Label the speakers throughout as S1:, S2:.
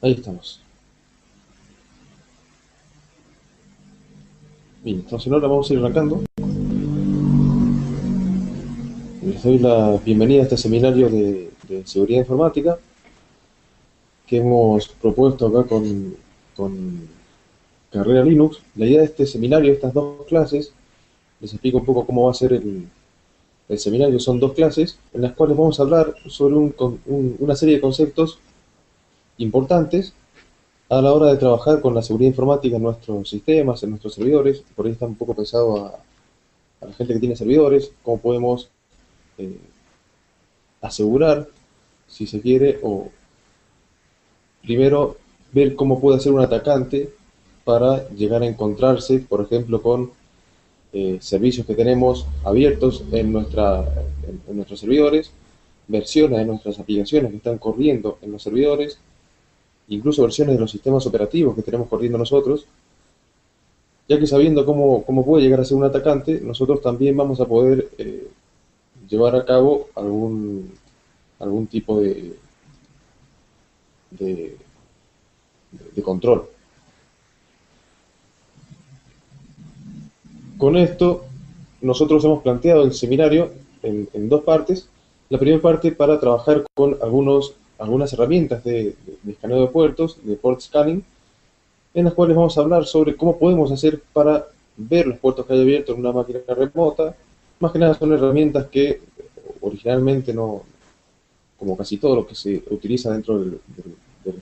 S1: Ahí estamos. Bien, entonces ahora vamos a ir arrancando. Les doy la bienvenida a este seminario de seguridad informática que hemos propuesto acá con Carrera Linux. La idea de este seminario, estas dos clases, les explico un poco cómo va a ser el seminario. Son dos clases en las cuales vamos a hablar sobre una serie de conceptos importantes a la hora de trabajar con la seguridad informática en nuestros sistemas, en nuestros servidores. Por ahí está un poco pensado a la gente que tiene servidores, cómo podemos eh, asegurar, si se quiere, o primero ver cómo puede hacer un atacante para llegar a encontrarse, por ejemplo, con servicios que tenemos abiertos en nuestros servidores, versiones de nuestras aplicaciones que están corriendo en los servidores, incluso versiones de los sistemas operativos que tenemos corriendo nosotros, ya que sabiendo cómo puede llegar a ser un atacante, nosotros también vamos a poder llevar a cabo algún tipo de, de control. Con esto, nosotros hemos planteado el seminario en dos partes. La primera parte para trabajar con algunas herramientas de escaneo de puertos, de port scanning, en las cuales vamos a hablar sobre cómo podemos hacer para ver los puertos que hay abiertos en una máquina remota. Más que nada son herramientas que originalmente no, como casi todo lo que se utiliza dentro del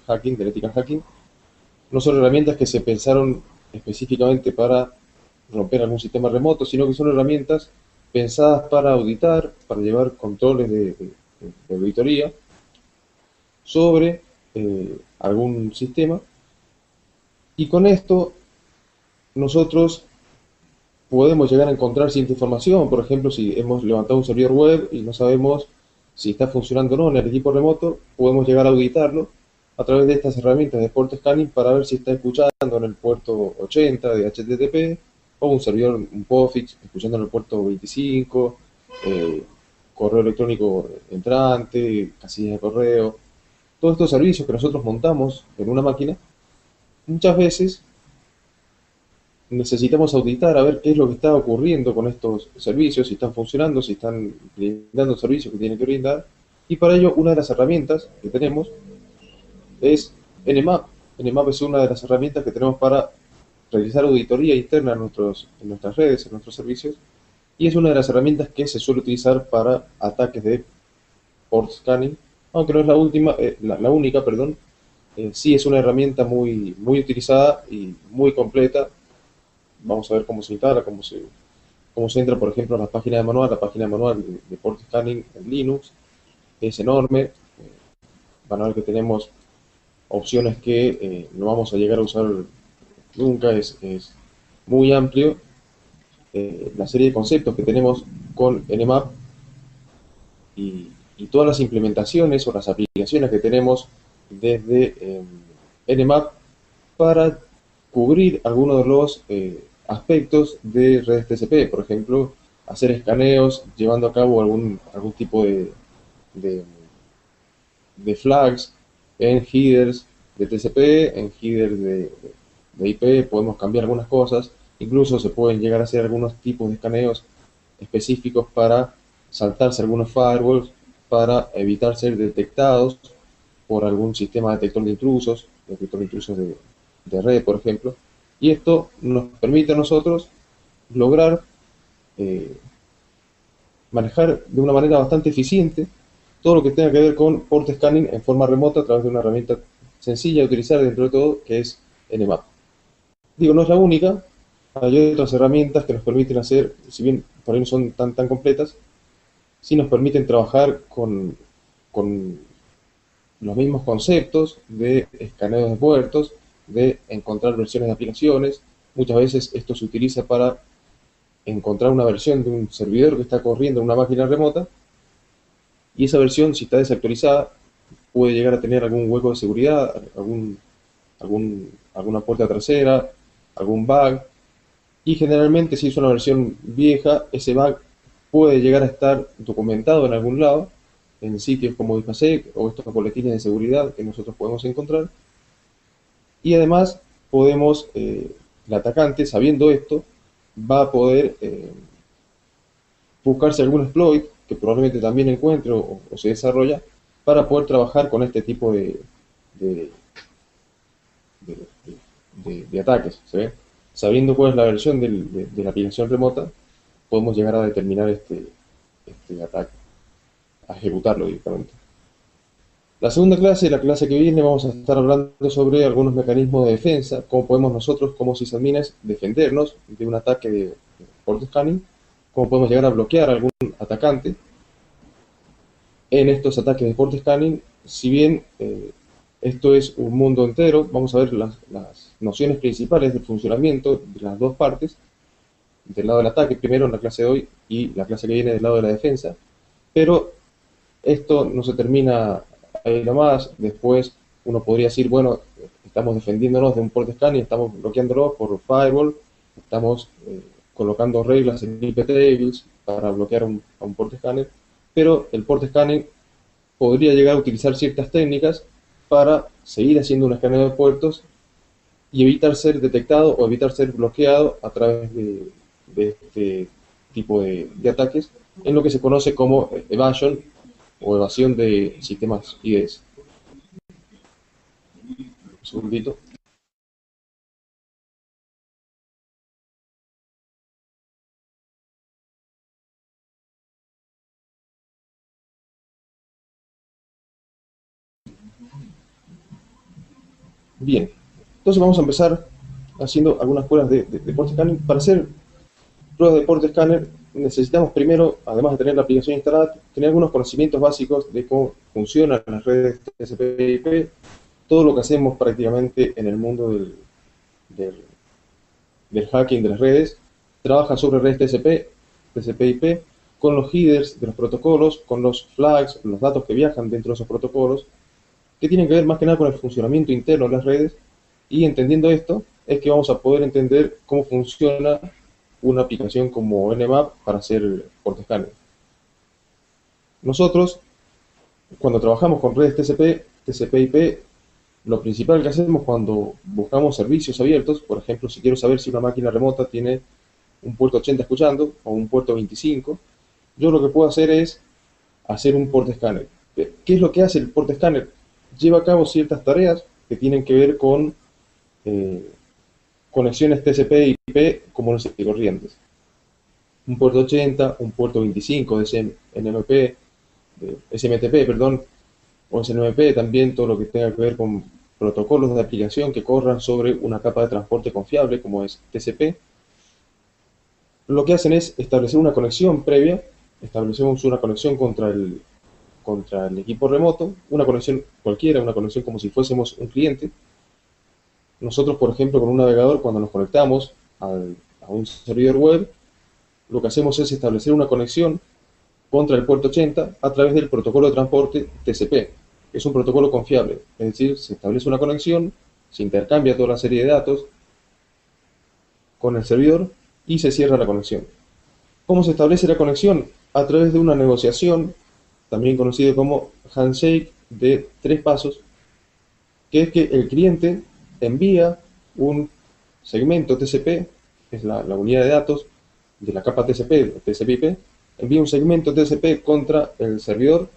S1: hacking, del ethical hacking, no son herramientas que se pensaron específicamente para romper algún sistema remoto, sino que son herramientas pensadas para auditar, para llevar controles de auditoría sobre algún sistema. Y con esto nosotros podemos llegar a encontrar cierta información. Por ejemplo, si hemos levantado un servidor web y no sabemos si está funcionando o no en el equipo remoto, podemos llegar a auditarlo a través de estas herramientas de port scanning para ver si está escuchando en el puerto 80 de HTTP o un servidor, un POSIX, escuchando en el puerto 25, eh, correo electrónico entrante, casillas de correo. Todos estos servicios que nosotros montamos en una máquina, muchas veces necesitamos auditar a ver qué es lo que está ocurriendo con estos servicios, si están funcionando, si están brindando el servicio que tienen que brindar. Y para ello, una de las herramientas que tenemos es Nmap. Nmap es una de las herramientas que tenemos para realizar auditoría interna en nuestras redes, en nuestros servicios, y es una de las herramientas que se suele utilizar para ataques de port scanning, aunque no es la única, perdón. Sí es una herramienta muy utilizada y muy completa. Vamos a ver cómo se instala, cómo se entra, por ejemplo, a la página de manual. La página de manual de port scanning en Linux es enorme. Van a ver que tenemos opciones que no vamos a llegar a usar nunca, es muy amplio. La serie de conceptos que tenemos con Nmap y todas las implementaciones o las aplicaciones que tenemos desde Nmap para cubrir algunos de los aspectos de redes TCP, por ejemplo, hacer escaneos llevando a cabo algún tipo de, de flags en headers de TCP, en headers de IP, podemos cambiar algunas cosas, incluso se pueden llegar a hacer algunos tipos de escaneos específicos para saltarse algunos firewalls, para evitar ser detectados por algún sistema detector de intrusos de red, por ejemplo. Y esto nos permite a nosotros lograr eh, manejar de una manera bastante eficiente todo lo que tenga que ver con port scanning en forma remota a través de una herramienta sencilla de utilizar dentro de todo, que es Nmap. Digo, no es la única, hay otras herramientas que nos permiten hacer, si bien por ahí no son tan completas, sí nos permiten trabajar con los mismos conceptos de escaneo de puertos, de encontrar versiones de aplicaciones. Muchas veces esto se utiliza para encontrar una versión de un servidor que está corriendo en una máquina remota y esa versión, si está desactualizada, puede llegar a tener algún hueco de seguridad, alguna puerta trasera, algún bug. Y generalmente, si es una versión vieja, ese bug puede llegar a estar documentado en algún lado, en sitios como IPsec o estos boletines de seguridad que nosotros podemos encontrar. Y además podemos, el atacante, sabiendo esto, va a poder buscarse algún exploit que probablemente también encuentre o se desarrolla para poder trabajar con este tipo de, de, de ataques. ¿Se ve? Sabiendo cuál es la versión de la aplicación remota, podemos llegar a determinar este ataque, a ejecutarlo directamente. La segunda clase, la clase que viene, vamos a estar hablando sobre algunos mecanismos de defensa, cómo podemos nosotros como sysadmins defendernos de un ataque de port scanning, cómo podemos llegar a bloquear a algún atacante en estos ataques de port scanning. Si bien esto es un mundo entero, vamos a ver las nociones principales del funcionamiento de las dos partes, del lado del ataque primero en la clase de hoy y la clase que viene del lado de la defensa, pero esto no se termina ahí nomás. Después uno podría decir, bueno, estamos defendiéndonos de un port scanning, estamos bloqueándolo por firewall, estamos colocando reglas en IP tables para bloquear a un port scanner, pero el port scanning podría llegar a utilizar ciertas técnicas para seguir haciendo un escaneo de puertos y evitar ser detectado o evitar ser bloqueado a través de este tipo de ataques, en lo que se conoce como evasion o evasión de sistemas IDS. Un segundito. Bien, entonces vamos a empezar haciendo algunas pruebas de port scanning. Para hacer pruebas de port scanner necesitamos primero, además de tener la aplicación instalada, tener algunos conocimientos básicos de cómo funcionan las redes TCP/IP, todo lo que hacemos prácticamente en el mundo del, del hacking de las redes, trabaja sobre redes TCP, TCP/IP, con los headers de los protocolos, con los flags, los datos que viajan dentro de esos protocolos, que tienen que ver más que nada con el funcionamiento interno de las redes, y entendiendo esto es que vamos a poder entender cómo funciona una aplicación como Nmap para hacer port scanning. Nosotros, cuando trabajamos con redes TCP, TCP/IP, lo principal que hacemos cuando buscamos servicios abiertos, por ejemplo, si quiero saber si una máquina remota tiene un puerto 80 escuchando o un puerto 25, yo lo que puedo hacer es hacer un port scanner. ¿Qué es lo que hace el port scanner? Lleva a cabo ciertas tareas que tienen que ver con conexiones TCP/IP comunes y corrientes. Un puerto 80, un puerto 25 de SNMP, de SMTP, perdón, o SNMP, también todo lo que tenga que ver con protocolos de aplicación que corran sobre una capa de transporte confiable como es TCP. Lo que hacen es establecer una conexión previa, establecemos una conexión contra el equipo remoto, una conexión cualquiera, una conexión como si fuésemos un cliente. Nosotros, por ejemplo, con un navegador, cuando nos conectamos a un servidor web, lo que hacemos es establecer una conexión contra el puerto 80 a través del protocolo de transporte TCP. Es un protocolo confiable, es decir, se establece una conexión, se intercambia toda la serie de datos con el servidor y se cierra la conexión. ¿Cómo se establece la conexión? A través de una negociación, también conocido como handshake, de 3 pasos, que es que el cliente envía un segmento TCP, es la unidad de datos de la capa TCP, TCP/IP, envía un segmento TCP contra el servidor,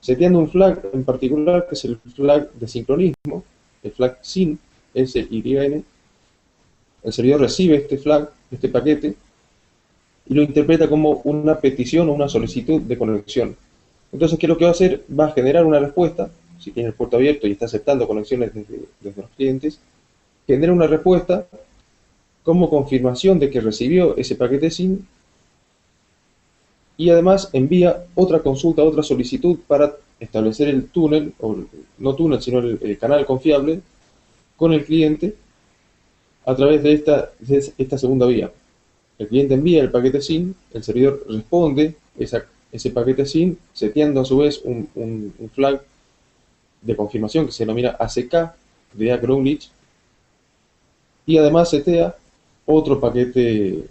S1: seteando un flag en particular, que es el flag de sincronismo, el flag SYN, SYN. El servidor recibe este flag, este paquete, y lo interpreta como una petición o una solicitud de conexión. Entonces, ¿qué es lo que va a hacer? Va a generar una respuesta, si tiene el puerto abierto y está aceptando conexiones desde los clientes, genera una respuesta como confirmación de que recibió ese paquete SYN, y además envía otra consulta, otra solicitud para establecer el túnel, o no túnel, sino el canal confiable con el cliente a través de esta segunda vía. El cliente envía el paquete SYN, el servidor responde ese paquete SYN, seteando a su vez un flag de confirmación que se denomina ACK, de acknowledge, y además setea otro paquete,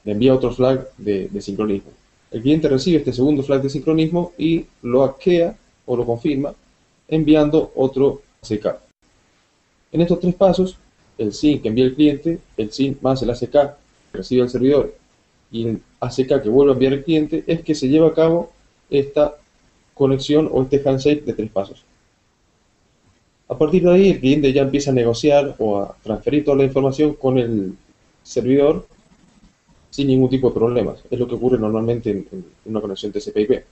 S1: le envía otro flag de sincronismo. El cliente recibe este segundo flag de sincronismo y lo hackea o lo confirma enviando otro ACK. En estos tres pasos, el SYN que envía el cliente, el SYN más el ACK que recibe el servidor y el ACK que vuelve a enviar el cliente, es que se lleva a cabo esta conexión o este handshake de tres pasos. A partir de ahí, el cliente ya empieza a negociar o a transferir toda la información con el servidor sin ningún tipo de problemas. Es lo que ocurre normalmente en una conexión TCP/IP.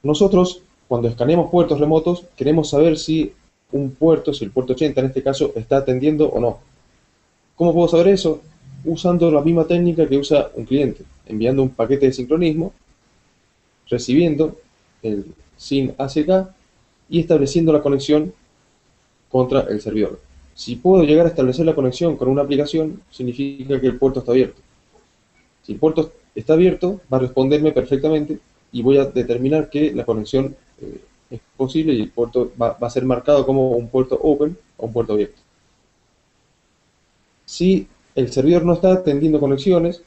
S1: Nosotros, cuando escaneamos puertos remotos, queremos saber si un puerto, si el puerto 80 en este caso, está atendiendo o no. ¿Cómo puedo saber eso? Usando la misma técnica que usa un cliente, enviando un paquete de sincronismo, recibiendo el SYN ACK y estableciendo la conexión contra el servidor. Si puedo llegar a establecer la conexión con una aplicación, significa que el puerto está abierto. Si el puerto está abierto, va a responderme perfectamente y voy a determinar que la conexión es posible y el puerto va a ser marcado como un puerto open o un puerto abierto. Si el servidor no está atendiendo conexiones,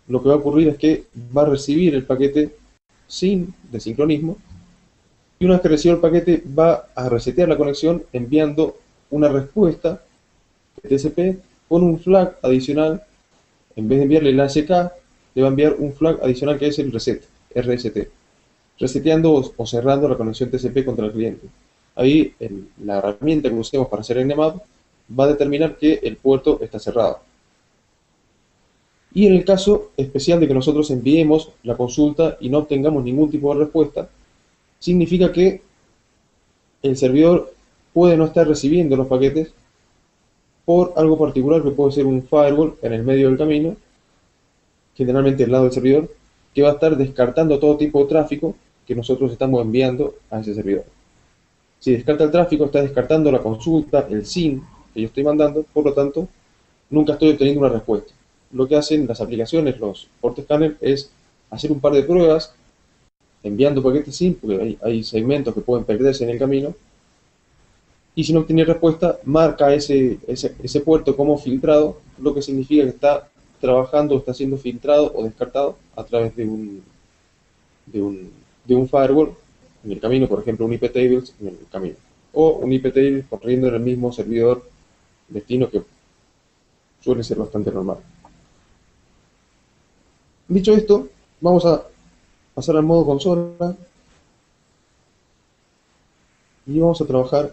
S1: lo que va a ocurrir es que va a recibir el paquete SYN de sincronismo y una vez que reciba el paquete va a resetear la conexión enviando una respuesta de TCP con un flag adicional. En vez de enviarle el ACK, le va a enviar un flag adicional que es el reset, RST, reseteando o cerrando la conexión TCP contra el cliente. Ahí la herramienta que usemos para hacer Nmap va a determinar que el puerto está cerrado. Y en el caso especial de que nosotros enviemos la consulta y no obtengamos ningún tipo de respuesta, significa que el servidor puede no estar recibiendo los paquetes por algo particular que puede ser un firewall en el medio del camino, generalmente al lado del servidor, que va a estar descartando todo tipo de tráfico que nosotros estamos enviando a ese servidor. Si descarta el tráfico, está descartando la consulta, el SYN que yo estoy mandando, por lo tanto, nunca estoy obteniendo una respuesta. Lo que hacen las aplicaciones, los port scanners, es hacer un par de pruebas enviando paquetes SYN, porque hay segmentos que pueden perderse en el camino, y si no obtiene respuesta, marca ese puerto como filtrado, lo que significa que está trabajando, está siendo filtrado o descartado a través de un firewall en el camino, por ejemplo, un IP tables en el camino, o un IP tables corriendo en el mismo servidor destino, que suele ser bastante normal. Dicho esto, vamos a pasar al modo consola y vamos a trabajar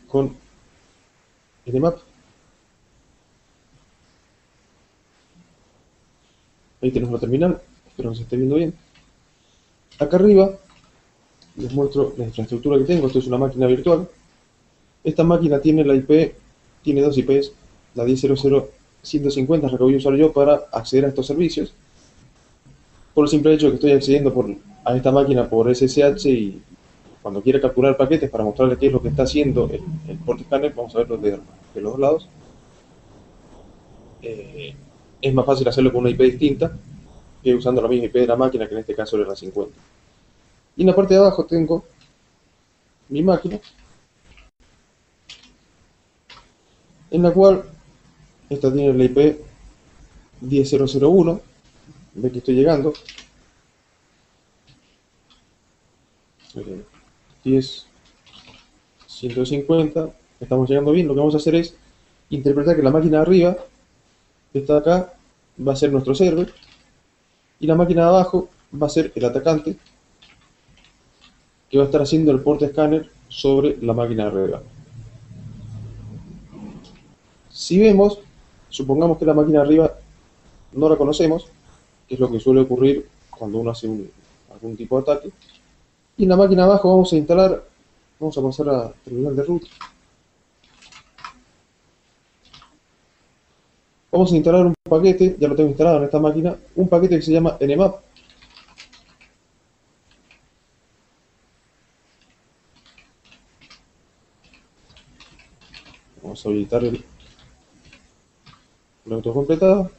S1: con Nmap. Ahí tenemos la terminal, espero que se esté viendo bien. Acá arriba les muestro la infraestructura que tengo. Esto es una máquina virtual. Esta máquina tiene la IP, tiene dos IPs, la 10.0.0.150 es la que voy a usar yo para acceder a estos servicios. Por el simple hecho de que estoy accediendo a esta máquina por SSH, y cuando quiera capturar paquetes para mostrarles qué es lo que está haciendo el port scanner, vamos a verlo de los dos lados. Es más fácil hacerlo con una IP distinta que usando la misma IP de la máquina, que en este caso era la 50. Y en la parte de abajo tengo mi máquina, en la cual esta tiene la IP 10.0.0.1, de que estoy llegando, 10.150, estamos llegando bien. Lo que vamos a hacer es interpretar que la máquina de arriba, esta de acá, va a ser nuestro server, y la máquina de abajo va a ser el atacante, que va a estar haciendo el port scanner sobre la máquina de arriba. Si vemos, supongamos que la máquina de arriba no la conocemos, que es lo que suele ocurrir cuando uno hace algún tipo de ataque. Y en la máquina de abajo vamos a pasar a terminal de root. Vamos a instalar un paquete, ya lo tengo instalado en esta máquina, un paquete que se llama Nmap. Vamos a habilitar el autocompletado.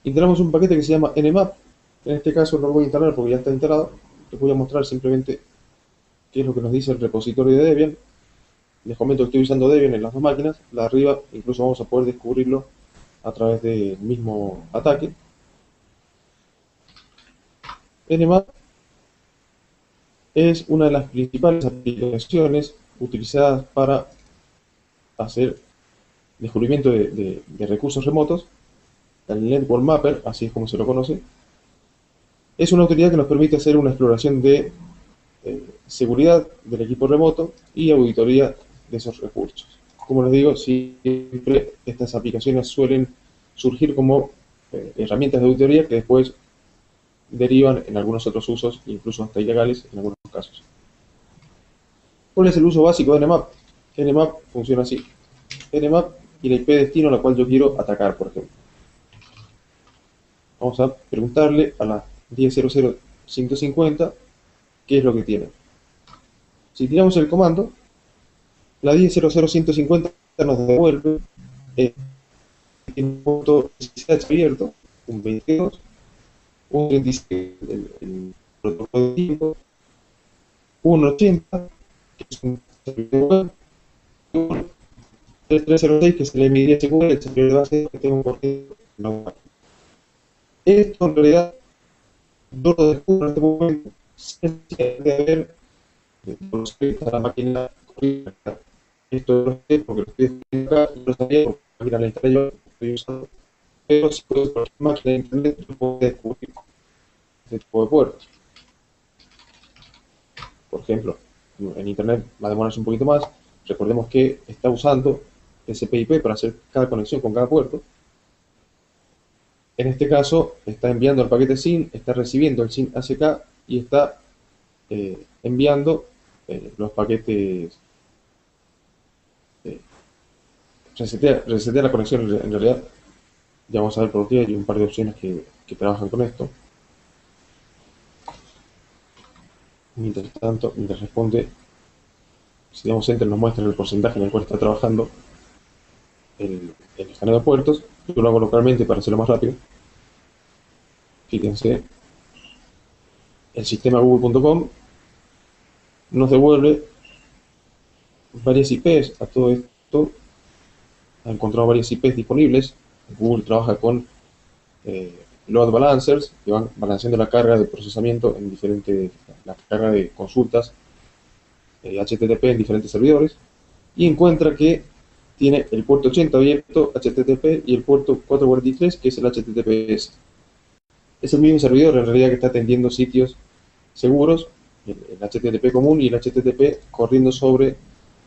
S1: Instalamos un paquete que se llama Nmap. En este caso no lo voy a instalar porque ya está instalado. Les voy a mostrar simplemente qué es lo que nos dice el repositorio de Debian. Les comento que estoy usando Debian en las dos máquinas. La de arriba incluso vamos a poder descubrirlo a través del mismo ataque. Nmap es una de las principales aplicaciones utilizadas para hacer descubrimiento de recursos remotos. El Network Mapper, así es como se lo conoce, es una utilidad que nos permite hacer una exploración de seguridad del equipo remoto y auditoría de esos recursos. Como les digo, siempre estas aplicaciones suelen surgir como herramientas de auditoría que después derivan en algunos otros usos, incluso hasta ilegales en algunos casos. ¿Cuál es el uso básico de Nmap? Nmap funciona así. Nmap y la IP destino a la cual yo quiero atacar, por ejemplo. Vamos a preguntarle a la 10.0.0.150 qué es lo que tiene. Si tiramos el comando, la 10.0.0.150 nos devuelve un punto SSH abierto, un 22, un 37, el protocolo de tiempo, un 80, que es un servidor web, y un 3306, que es el MD-SQL, el servidor de base que tengo por ejemplo en la web. Esto en realidad yo lo descubro en este momento sin necesidad de haber a la máquina corrida. Esto lo sé porque lo estoy escribiendo acá, y lo sabía porque la máquina la instalé yo, la estoy usando. Pero si puedo por máquina de internet, yo puedo descubrir este tipo de puertos. Por ejemplo, en internet va a demorarse un poquito más. Recordemos que está usando TCP/IP para hacer cada conexión con cada puerto. En este caso, está enviando el paquete SYN, está recibiendo el SYN ACK y está enviando los paquetes. Resetea la conexión en realidad. Ya vamos a ver por qué. Hay un par de opciones que trabajan con esto. Mientras tanto, mientras responde, si damos enter nos muestra el porcentaje en el cual está trabajando el escaneo de puertos. Yo lo hago localmente para hacerlo más rápido. Fíjense, el sistema google.com nos devuelve varias IPs a todo esto. Ha encontrado varias IPs disponibles. Google trabaja con load balancers que van balanceando la carga de procesamiento en diferentes, la carga de consultas HTTP en diferentes servidores, y encuentra que tiene el puerto 80 abierto HTTP y el puerto 443 que es el HTTPS. Es el mismo servidor en realidad que está atendiendo sitios seguros, el HTTP común y el HTTP corriendo sobre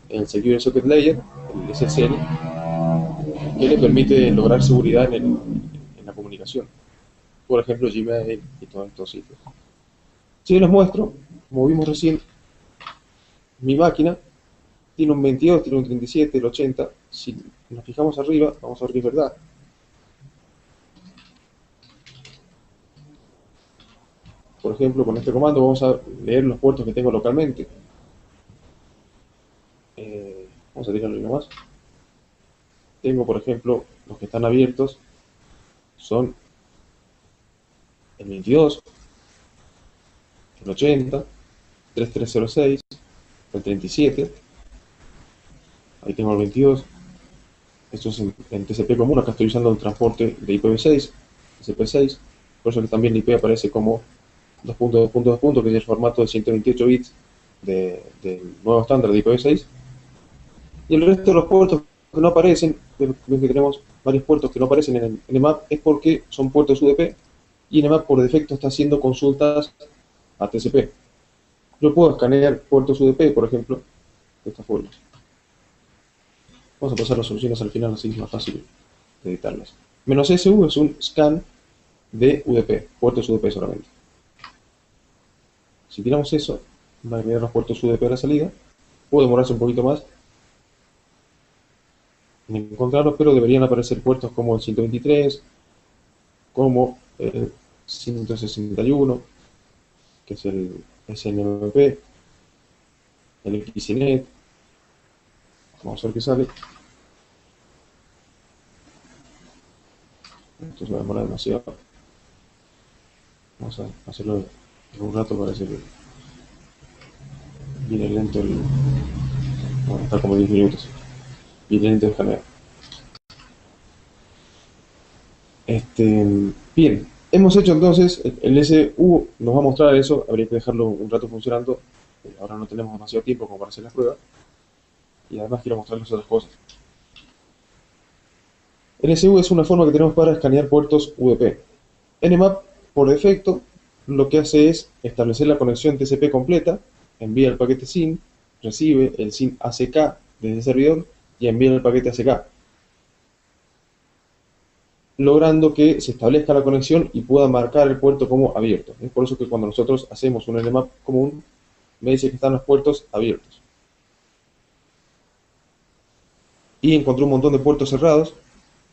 S1: el Secure Socket Layer, el SSL, que le permite lograr seguridad en la comunicación. Por ejemplo, Gmail y todos estos sitios. Si les muestro, como vimos recién, mi máquina tiene un 22, tiene un 37, el 80. Si nos fijamos arriba, vamos a ver que es verdad. Por ejemplo, con este comando vamos a leer los puertos que tengo localmente. Vamos a tirarlo nomás. Tengo, por ejemplo, los que están abiertos son el 22, el 80, 3306, el 37. Ahí tengo el 22. Esto es en TCP común. Acá estoy usando el transporte de IPv6, TCP6. Por eso que también la IP aparece como 2.2.2, que es el formato de 128 bits del nuevo estándar de IPv6. Y el resto de los puertos que no aparecen, ven que tenemos varios puertos que no aparecen en Nmap, es porque son puertos UDP y Nmap por defecto está haciendo consultas a TCP. Yo puedo escanear puertos UDP, por ejemplo, de esta forma. Vamos a pasar las soluciones al final, así es más fácil de editarlas. "-SU es un scan de UDP, puertos UDP solamente. Si tiramos eso, va a agregar los puertos UDP a la salida. Puede demorarse un poquito más en encontrarlos, pero deberían aparecer puertos como el 123, como el 161, que es el SNMP, el XNet. Vamos a ver qué sale. Esto se va a demorar demasiado. Vamos a hacerlo en un rato, parece que viene lento el... Bueno, está como 10 minutos. Viene lento el escaneo. Bien, hemos hecho entonces, el SU nos va a mostrar eso, habría que dejarlo un rato funcionando. ahora no tenemos demasiado tiempo como para hacer la prueba, y además quiero mostrarles otras cosas. NSU es una forma que tenemos para escanear puertos UDP. Nmap, por defecto, lo que hace es establecer la conexión TCP completa, envía el paquete SYN, recibe el SYN ACK desde el servidor y envía el paquete ACK, logrando que se establezca la conexión y pueda marcar el puerto como abierto. Es por eso que cuando nosotros hacemos un Nmap común, me dice que están los puertos abiertos. Y encontró un montón de puertos cerrados,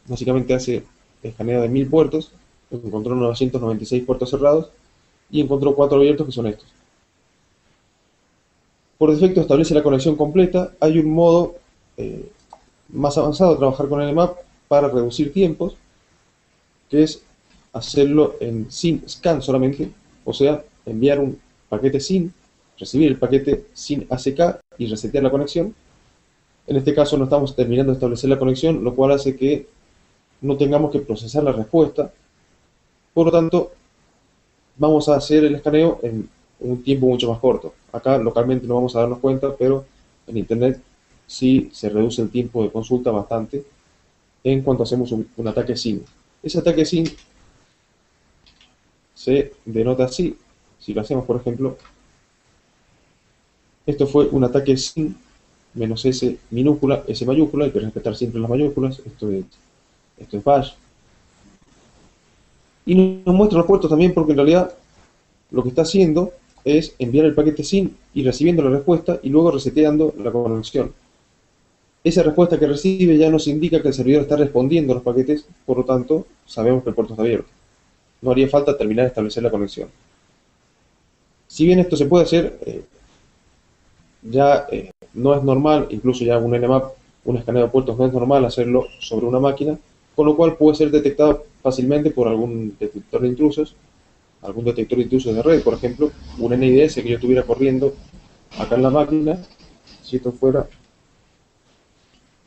S1: básicamente hace escaneo de 1000 puertos, encontró 996 puertos cerrados y encontró 4 abiertos que son estos. Por defecto establece la conexión completa. Hay un modo más avanzado de trabajar con Nmap para reducir tiempos, que es hacerlo en SYN scan solamente, o sea, enviar un paquete SYN, recibir el paquete SYN ACK y resetear la conexión. En este caso no estamos terminando de establecer la conexión, lo cual hace que no tengamos que procesar la respuesta. Por lo tanto, vamos a hacer el escaneo en un tiempo mucho más corto. Acá localmente no vamos a darnos cuenta, pero en internet sí se reduce el tiempo de consulta bastante en cuanto hacemos un ataque SYN. Ese ataque SYN se denota así. Si lo hacemos, por ejemplo, esto fue un ataque SYN menos S minúscula, S mayúscula, hay que respetar siempre las mayúsculas, esto es bash. Y nos muestra los puertos también porque en realidad lo que está haciendo es enviar el paquete SYN y recibiendo la respuesta y luego reseteando la conexión. Esa respuesta que recibe ya nos indica que el servidor está respondiendo a los paquetes, por lo tanto sabemos que el puerto está abierto. No haría falta terminar de establecer la conexión. Si bien esto se puede hacer, ya no es normal, incluso ya un Nmap, un escaneo de puertos no es normal hacerlo sobre una máquina, con lo cual puede ser detectado fácilmente por algún detector de intrusos, algún detector de intrusos de red, por ejemplo, un NIDS que yo estuviera corriendo acá en la máquina, si esto fuera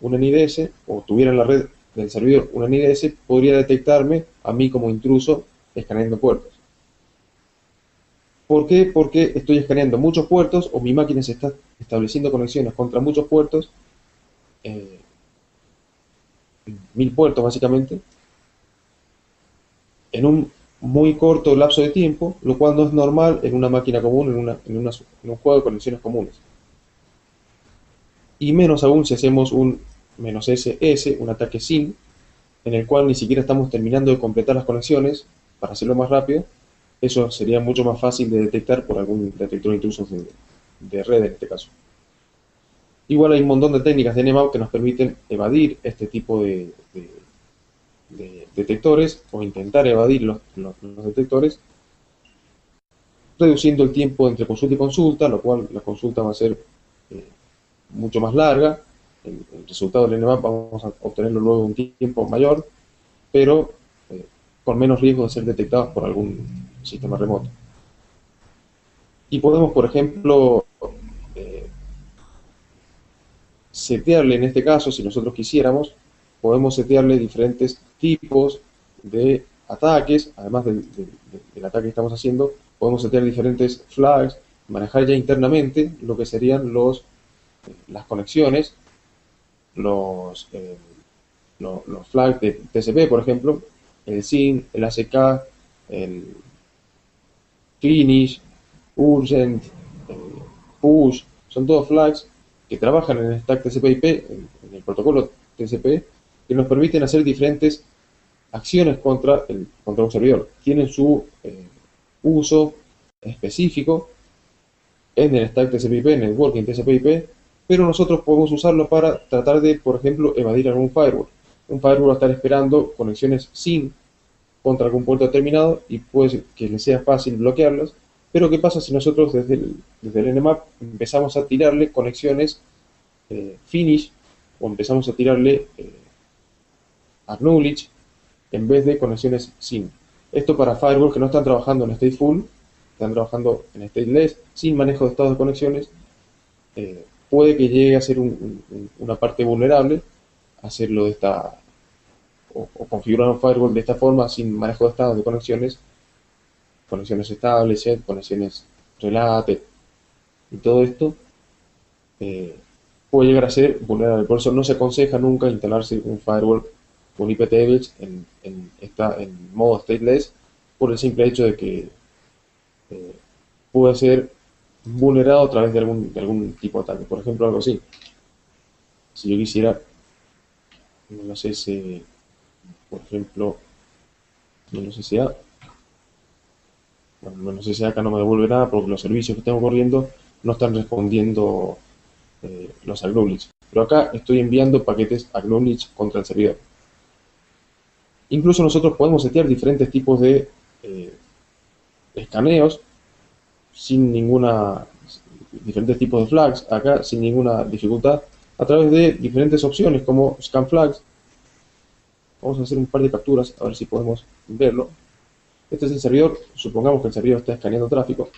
S1: un NIDS o tuviera en la red del servidor un NIDS, podría detectarme a mí como intruso escaneando puertos. ¿Por qué? Porque estoy escaneando muchos puertos o mi máquina se está estableciendo conexiones contra muchos puertos, 1000 puertos básicamente, en un muy corto lapso de tiempo, lo cual no es normal en una máquina común, en un juego de conexiones comunes. Y menos aún si hacemos un "-ss", un ataque SYN, en el cual ni siquiera estamos terminando de completar las conexiones para hacerlo más rápido. Eso sería mucho más fácil de detectar por algún detector de intrusos de red en este caso. Igual hay un montón de técnicas de Nmap que nos permiten evadir este tipo de detectores o intentar evadir los detectores, reduciendo el tiempo entre consulta y consulta, lo cual la consulta va a ser mucho más larga. El resultado del Nmap vamos a obtenerlo luego en un tiempo mayor, pero con menos riesgo de ser detectados por algún sistema remoto. Y podemos, por ejemplo, setearle, en este caso, si nosotros quisiéramos, podemos setearle diferentes tipos de ataques, además del ataque que estamos haciendo, podemos setear diferentes flags, manejar ya internamente lo que serían las conexiones, los flags de TCP, por ejemplo, el SYN, el ACK, el finish, urgent, push, son todos flags que trabajan en el stack TCP/IP, en el protocolo TCP, que nos permiten hacer diferentes acciones contra un servidor. Tienen su uso específico en el stack TCP/IP, en el working TCP/IP, pero nosotros podemos usarlo para tratar de, por ejemplo, evadir algún firewall. Un firewall va a estar esperando conexiones SYN contra algún puerto determinado y puede que le sea fácil bloquearlas. Pero ¿qué pasa si nosotros desde el Nmap empezamos a tirarle conexiones finish o empezamos a tirarle acknowledge en vez de conexiones SYN? Esto para firewalls que no están trabajando en stateful, están trabajando en stateless, sin manejo de estados de conexiones, puede que llegue a ser una parte vulnerable hacerlo de esta o configurar un firewall de esta forma sin manejo de estados de conexiones estables, conexiones relate, Y todo esto puede llegar a ser vulnerable. Por eso no se aconseja nunca instalarse un firewall con IP tables en modo stateless, por el simple hecho de que eh, puede ser vulnerado a través de algún tipo de ataque. Por ejemplo, algo así. Si yo quisiera, no sé si, por ejemplo, no sé si bueno, no sé si acá no me devuelve nada porque los servicios que tengo corriendo no están respondiendo los acknowledge. Pero acá estoy enviando paquetes acknowledge contra el servidor. Incluso nosotros podemos setear diferentes tipos de eh, escaneos sin ninguna, diferentes tipos de flags acá sin ninguna dificultad a través de diferentes opciones como scan flags. Vamos a hacer un par de capturas a ver si podemos verlo. Este es el servidor, supongamos que el servidor está escaneando tráfico.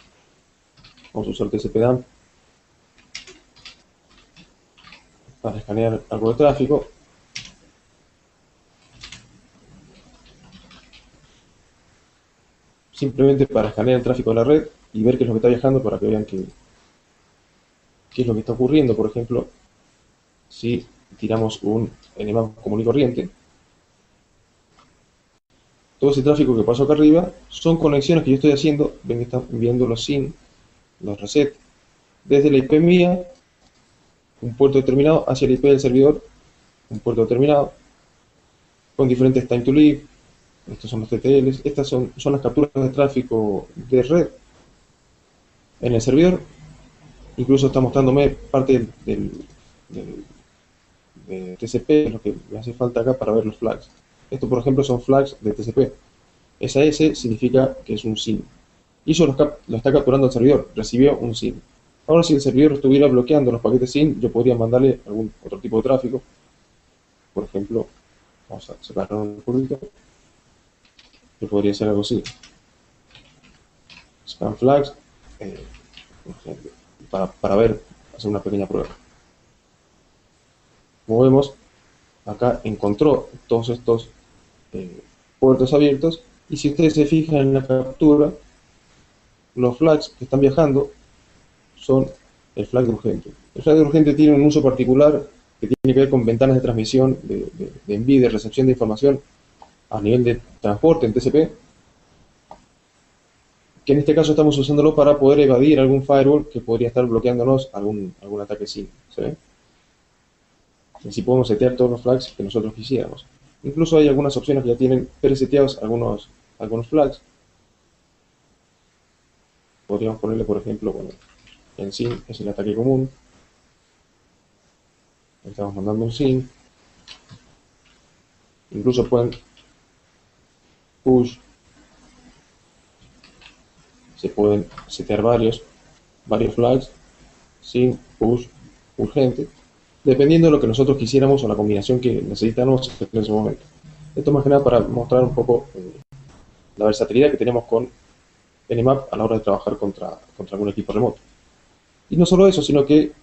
S1: Vamos a usar TCP/DAM para escanear algo de tráfico. Simplemente para escanear el tráfico de la red y ver qué es lo que está viajando para que vean qué es lo que está ocurriendo. Por ejemplo, si tiramos un Nmap común y corriente, todo ese tráfico que pasó acá arriba son conexiones que yo estoy haciendo. Ven que están enviando los SYN, los reset, desde la IP mía, un puerto determinado, hacia la IP del servidor, un puerto determinado, con diferentes time to leave. Estos son los TTLs. Estas son las capturas de tráfico de red en el servidor. Incluso está mostrándome parte de TCP, lo que me hace falta acá para ver los flags. Esto, por ejemplo, son flags de TCP. Esa S significa que es un SYN. Y eso lo está capturando el servidor. Recibió un SYN. Ahora, si el servidor estuviera bloqueando los paquetes SYN, yo podría mandarle algún otro tipo de tráfico. Por ejemplo, vamos a separar un poquito. Yo podría hacer algo así. Scan flags. Para ver, hacer una pequeña prueba. Como vemos, acá encontró todos estos puertos abiertos. Y si ustedes se fijan en la captura, los flags que están viajando son el flag de urgente. El flag de urgente tiene un uso particular que tiene que ver con ventanas de transmisión, de envío y de recepción de información a nivel de transporte en TCP, que en este caso estamos usándolo para poder evadir algún firewall que podría estar bloqueándonos algún ataque SYN. ¿Se ve? Así podemos setear todos los flags que nosotros quisiéramos. Incluso hay algunas opciones que ya tienen preseteados algunos flags. Podríamos ponerle, por ejemplo, bueno, el SYN es el ataque común. Estamos mandando un SYN. Incluso pueden push. Se pueden setear varios flags. SYN, push, urgente. Dependiendo de lo que nosotros quisiéramos o la combinación que necesitamos en ese momento. Esto más que nada para mostrar un poco la versatilidad que tenemos con Nmap a la hora de trabajar contra algún equipo remoto. Y no solo eso, sino que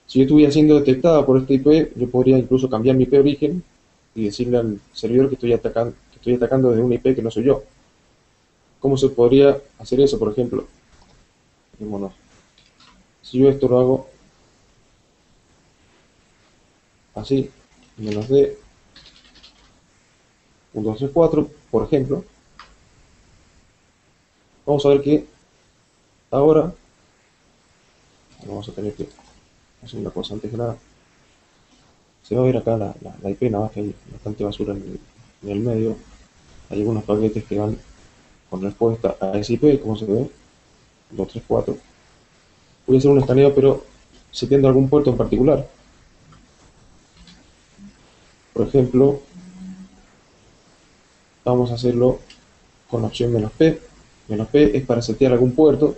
S1: si yo estuviera siendo detectada por este IP, yo podría incluso cambiar mi IP origen y decirle al servidor que estoy atacando desde una IP que no soy yo. ¿Cómo se podría hacer eso, por ejemplo? Fijémonos. Si yo esto lo hago así, menos d, 1.234, por ejemplo, vamos a ver que ahora vamos a tener que hacer una cosa antes que nada. Se va a ver acá la IP, nada más que hay bastante basura en el medio. Hay algunos paquetes que van con respuesta a esa IP, como se ve, 234. Voy a hacer un escaneo, pero seteando algún puerto en particular. Por ejemplo, vamos a hacerlo con la opción "-p". "-p" es para setear algún puerto.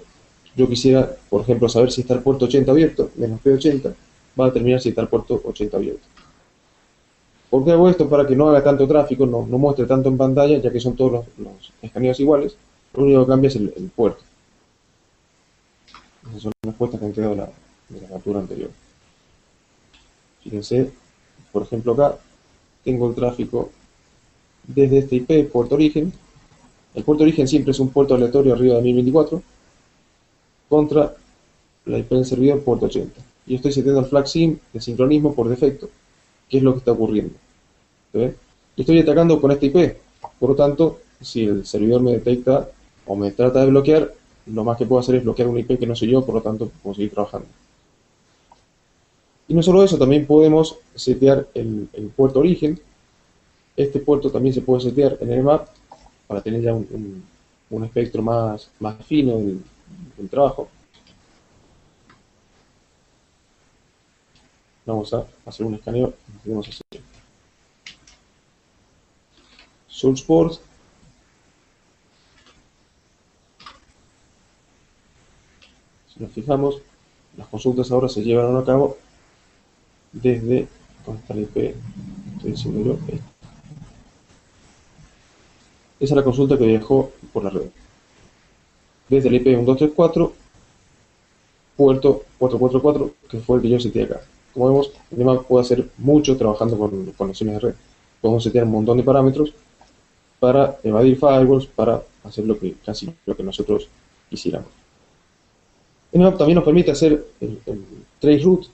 S1: Yo quisiera, por ejemplo, saber si está el puerto 80 abierto. "-p80" va a determinar si está el puerto 80 abierto. ¿Por qué hago esto? Para que no haga tanto tráfico, no muestre tanto en pantalla, ya que son todos los escaneos iguales. Lo único que cambia es el puerto. Esas son las respuestas que han quedado de la captura anterior. Fíjense, por ejemplo acá, tengo el tráfico desde este IP, puerto origen. El puerto origen siempre es un puerto aleatorio arriba de 1024, contra la IP del servidor puerto 80. Y estoy seteando el flag sim de sincronismo por defecto, que es lo que está ocurriendo. ¿Ve? Y estoy atacando con esta IP. Por lo tanto, si el servidor me detecta o me trata de bloquear, lo más que puedo hacer es bloquear una IP que no soy yo, por lo tanto, puedo seguir trabajando. Y no solo eso, también podemos setear el puerto origen. Este puerto también se puede setear en el map para tener ya un espectro más fino del trabajo. Vamos a hacer un escaneo. Tenemos así. Source port. Si nos fijamos, las consultas ahora se llevan a cabo desde, ¿dónde está la IP? Estoy diciendo yo, esta. Esa es la consulta que viajó por la red. Desde el IP 1234, puerto 444, que fue el que yo seteé acá. Como vemos, Nmap puede hacer mucho trabajando con conexiones de red. Podemos setear un montón de parámetros para evadir firewalls, para hacer casi lo que nosotros quisiéramos. Nmap también nos permite hacer el traceroute.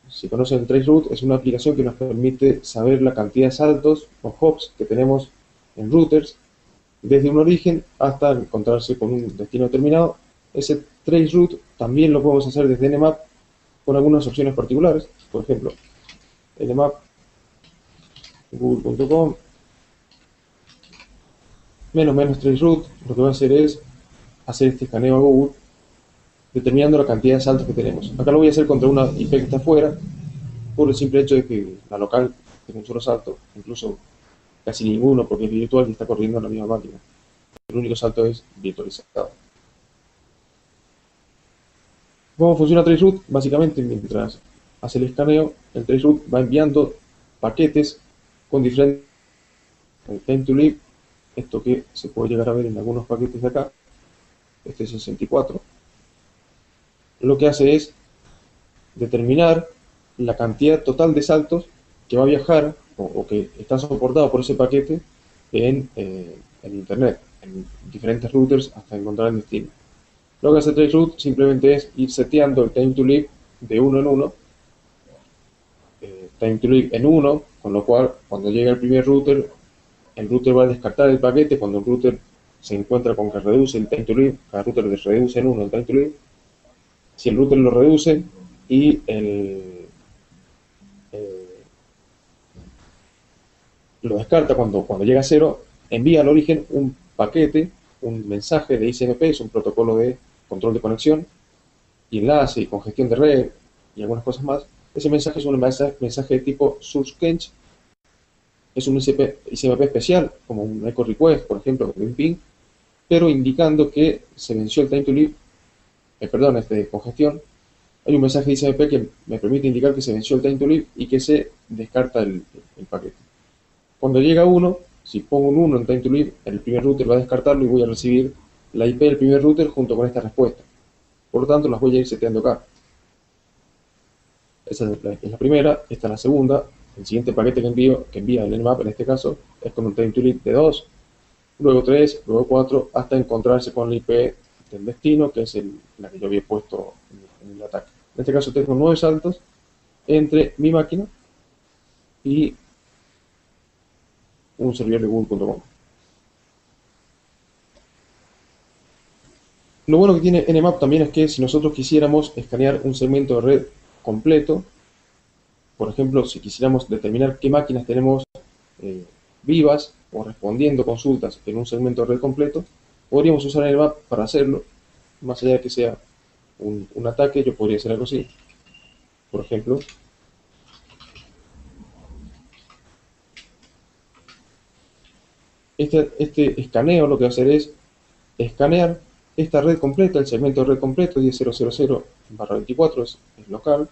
S1: Si conocen el traceroute, es una aplicación que nos permite saber la cantidad de saltos o hops que tenemos en routers desde un origen hasta encontrarse con un destino determinado. Ese traceroute también lo podemos hacer desde Nmap con algunas opciones particulares. Por ejemplo, Nmap, google.com, menos traceroute, lo que va a hacer es hacer este escaneo a Google determinando la cantidad de saltos que tenemos. Acá lo voy a hacer contra una IP que está afuera, por el simple hecho de que la local tiene un solo salto, incluso casi ninguno porque es virtual y está corriendo en la misma máquina. El único salto es virtualizado. ¿Cómo funciona traceroute? Básicamente, mientras hace el escaneo, el traceroute va enviando paquetes con diferentes time to live, esto que se puede llegar a ver en algunos paquetes de acá, este es 64. Lo que hace es determinar la cantidad total de saltos que va a viajar o que está soportado por ese paquete en Internet, en diferentes routers hasta encontrar el destino. Lo que hace traceroute simplemente es ir seteando el time to live de uno en uno, time to live en uno, con lo cual cuando llega el router va a descartar el paquete. Cuando el router se encuentra con que reduce el time to live, cada router reduce en uno el time to live. Si el router lo reduce y lo descarta cuando llega a cero, envía al origen un paquete, un mensaje de ICMP, es un protocolo de control de conexión y enlace y congestión de red y algunas cosas más. Ese mensaje es un mensaje de tipo source cache, es un ICMP especial, como un echo request, por ejemplo, de un ping, pero indicando que se venció el time to live, de congestión. Hay un mensaje de ICMP que me permite indicar que se venció el time to live y que se descarta el paquete. Cuando llega uno, si pongo un 1 en time to live, el primer router va a descartarlo y voy a recibir la IP del primer router junto con esta respuesta. Por lo tanto, las voy a ir seteando acá. Esa es la primera, esta es la segunda. El siguiente paquete que envía el Nmap en este caso es con un time to live de 2, luego 3, luego 4, hasta encontrarse con la IP del destino, que es la que yo había puesto en el ataque. En este caso tengo 9 saltos entre mi máquina y un servidor de google.com. Lo bueno que tiene Nmap también es que si nosotros quisiéramos escanear un segmento de red completo, por ejemplo, si quisiéramos determinar qué máquinas tenemos vivas o respondiendo consultas en un segmento de red completo, podríamos usar Nmap para hacerlo. Más allá de que sea un ataque, yo podría hacer algo así. Por ejemplo, este escaneo lo que va a hacer es escanear esta red completa, el segmento de red completo, 10.0.0/24 es local.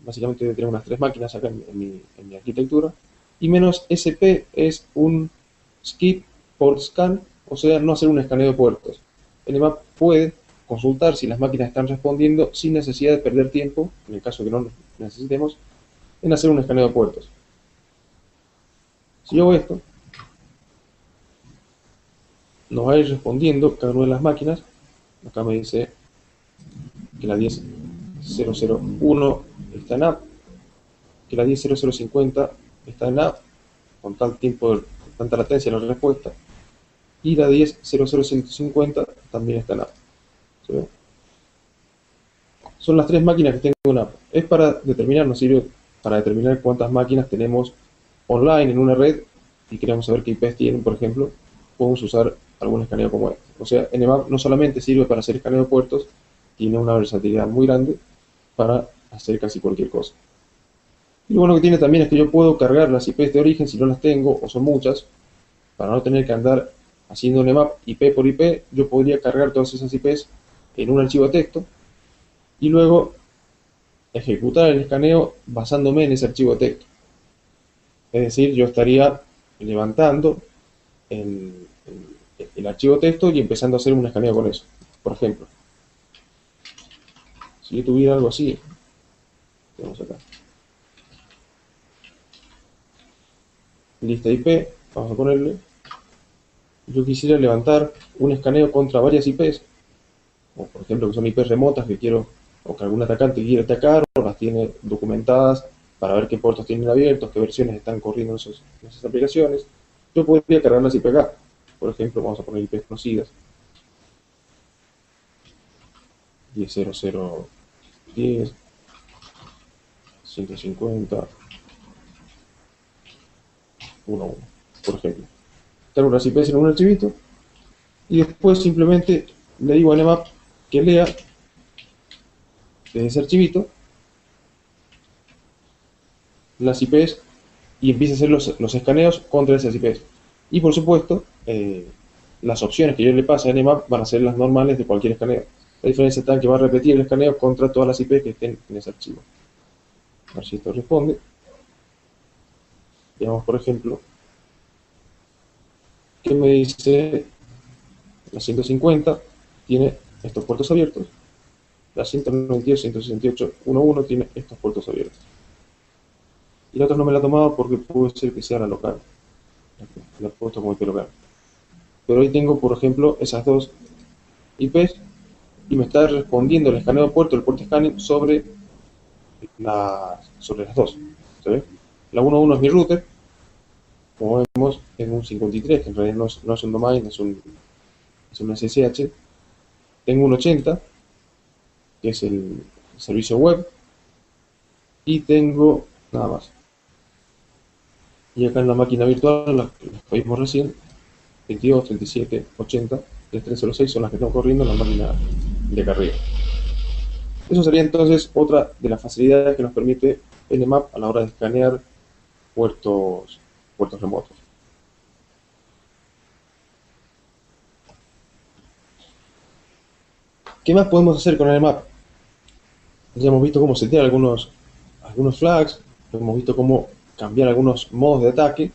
S1: Básicamente tenemos unas 3 máquinas acá en mi arquitectura. Y menos SP es un skip port scan, o sea, no hacer un escaneo de puertos. Nmap puede consultar si las máquinas están respondiendo sin necesidad de perder tiempo, en el caso que no necesitemos, en hacer un escaneo de puertos. Si yo hago esto, nos va a ir respondiendo cada una de las máquinas. Acá me dice que la 10.0.0.1 está en app, que la 10.0.0.50 está en app, con tal tiempo, tanta latencia en la respuesta, y la 10.0.0.150 también está en app. ¿Sí? Son las tres máquinas que tengo en app. Es para determinar, nos sirve para determinar cuántas máquinas tenemos online en una red y queremos saber qué IPs tienen, por ejemplo, podemos usar algún escaneo como este. O sea, Nmap no solamente sirve para hacer escaneo de puertos, tiene una versatilidad muy grande para hacer casi cualquier cosa. Y lo bueno que tiene también es que yo puedo cargar las IPs de origen si no las tengo, o son muchas, para no tener que andar haciendo Nmap IP por IP, yo podría cargar todas esas IPs en un archivo de texto y luego ejecutar el escaneo basándome en ese archivo de texto. Es decir, yo estaría levantando el archivo de texto y empezando a hacer un escaneo con eso. Por ejemplo, si yo tuviera algo así, tenemos acá, lista IP, vamos a ponerle, yo quisiera levantar un escaneo contra varias IPs, o por ejemplo que son IPs remotas que quiero, o que algún atacante quiere atacar, o las tiene documentadas para ver qué puertos tienen abiertos, qué versiones están corriendo en esas aplicaciones. Yo podría cargar las IP acá. Por ejemplo, vamos a poner IPs conocidas. 10.0.0.10, 150, 1.1, por ejemplo. Cargo las IPs en un archivito y después simplemente le digo a Nmap que lea desde ese archivito las IPs y empiece a hacer los escaneos contra esas IPs. Y por supuesto, las opciones que yo le pase a Nmap van a ser las normales de cualquier escaneo. La diferencia está en que va a repetir el escaneo contra todas las IPs que estén en ese archivo. A ver si esto responde. Veamos, por ejemplo, que me dice la 150 tiene estos puertos abiertos, la 192, 168.1.1 tiene estos puertos abiertos. Y la otra no me la ha tomado porque puede ser que sea la local. La he puesto como IP local. Pero hoy tengo, por ejemplo, esas dos IPs y me está respondiendo el escaneo de puerto, el puerto scanning sobre las dos. ¿Sí? La 1.1 es mi router, como vemos en un 53, que en realidad no es un domain, es un SSH. Tengo un 80, que es el servicio web, y tengo nada más. Y acá en la máquina virtual, las que vimos recién, 22, 37, 80, 3306 son las que están corriendo en la máquina de carrera. Eso sería entonces otra de las facilidades que nos permite Nmap a la hora de escanear puertos remotos. ¿Qué más podemos hacer con Nmap? Ya hemos visto cómo setear algunos flags, hemos visto cómo cambiar algunos modos de ataque,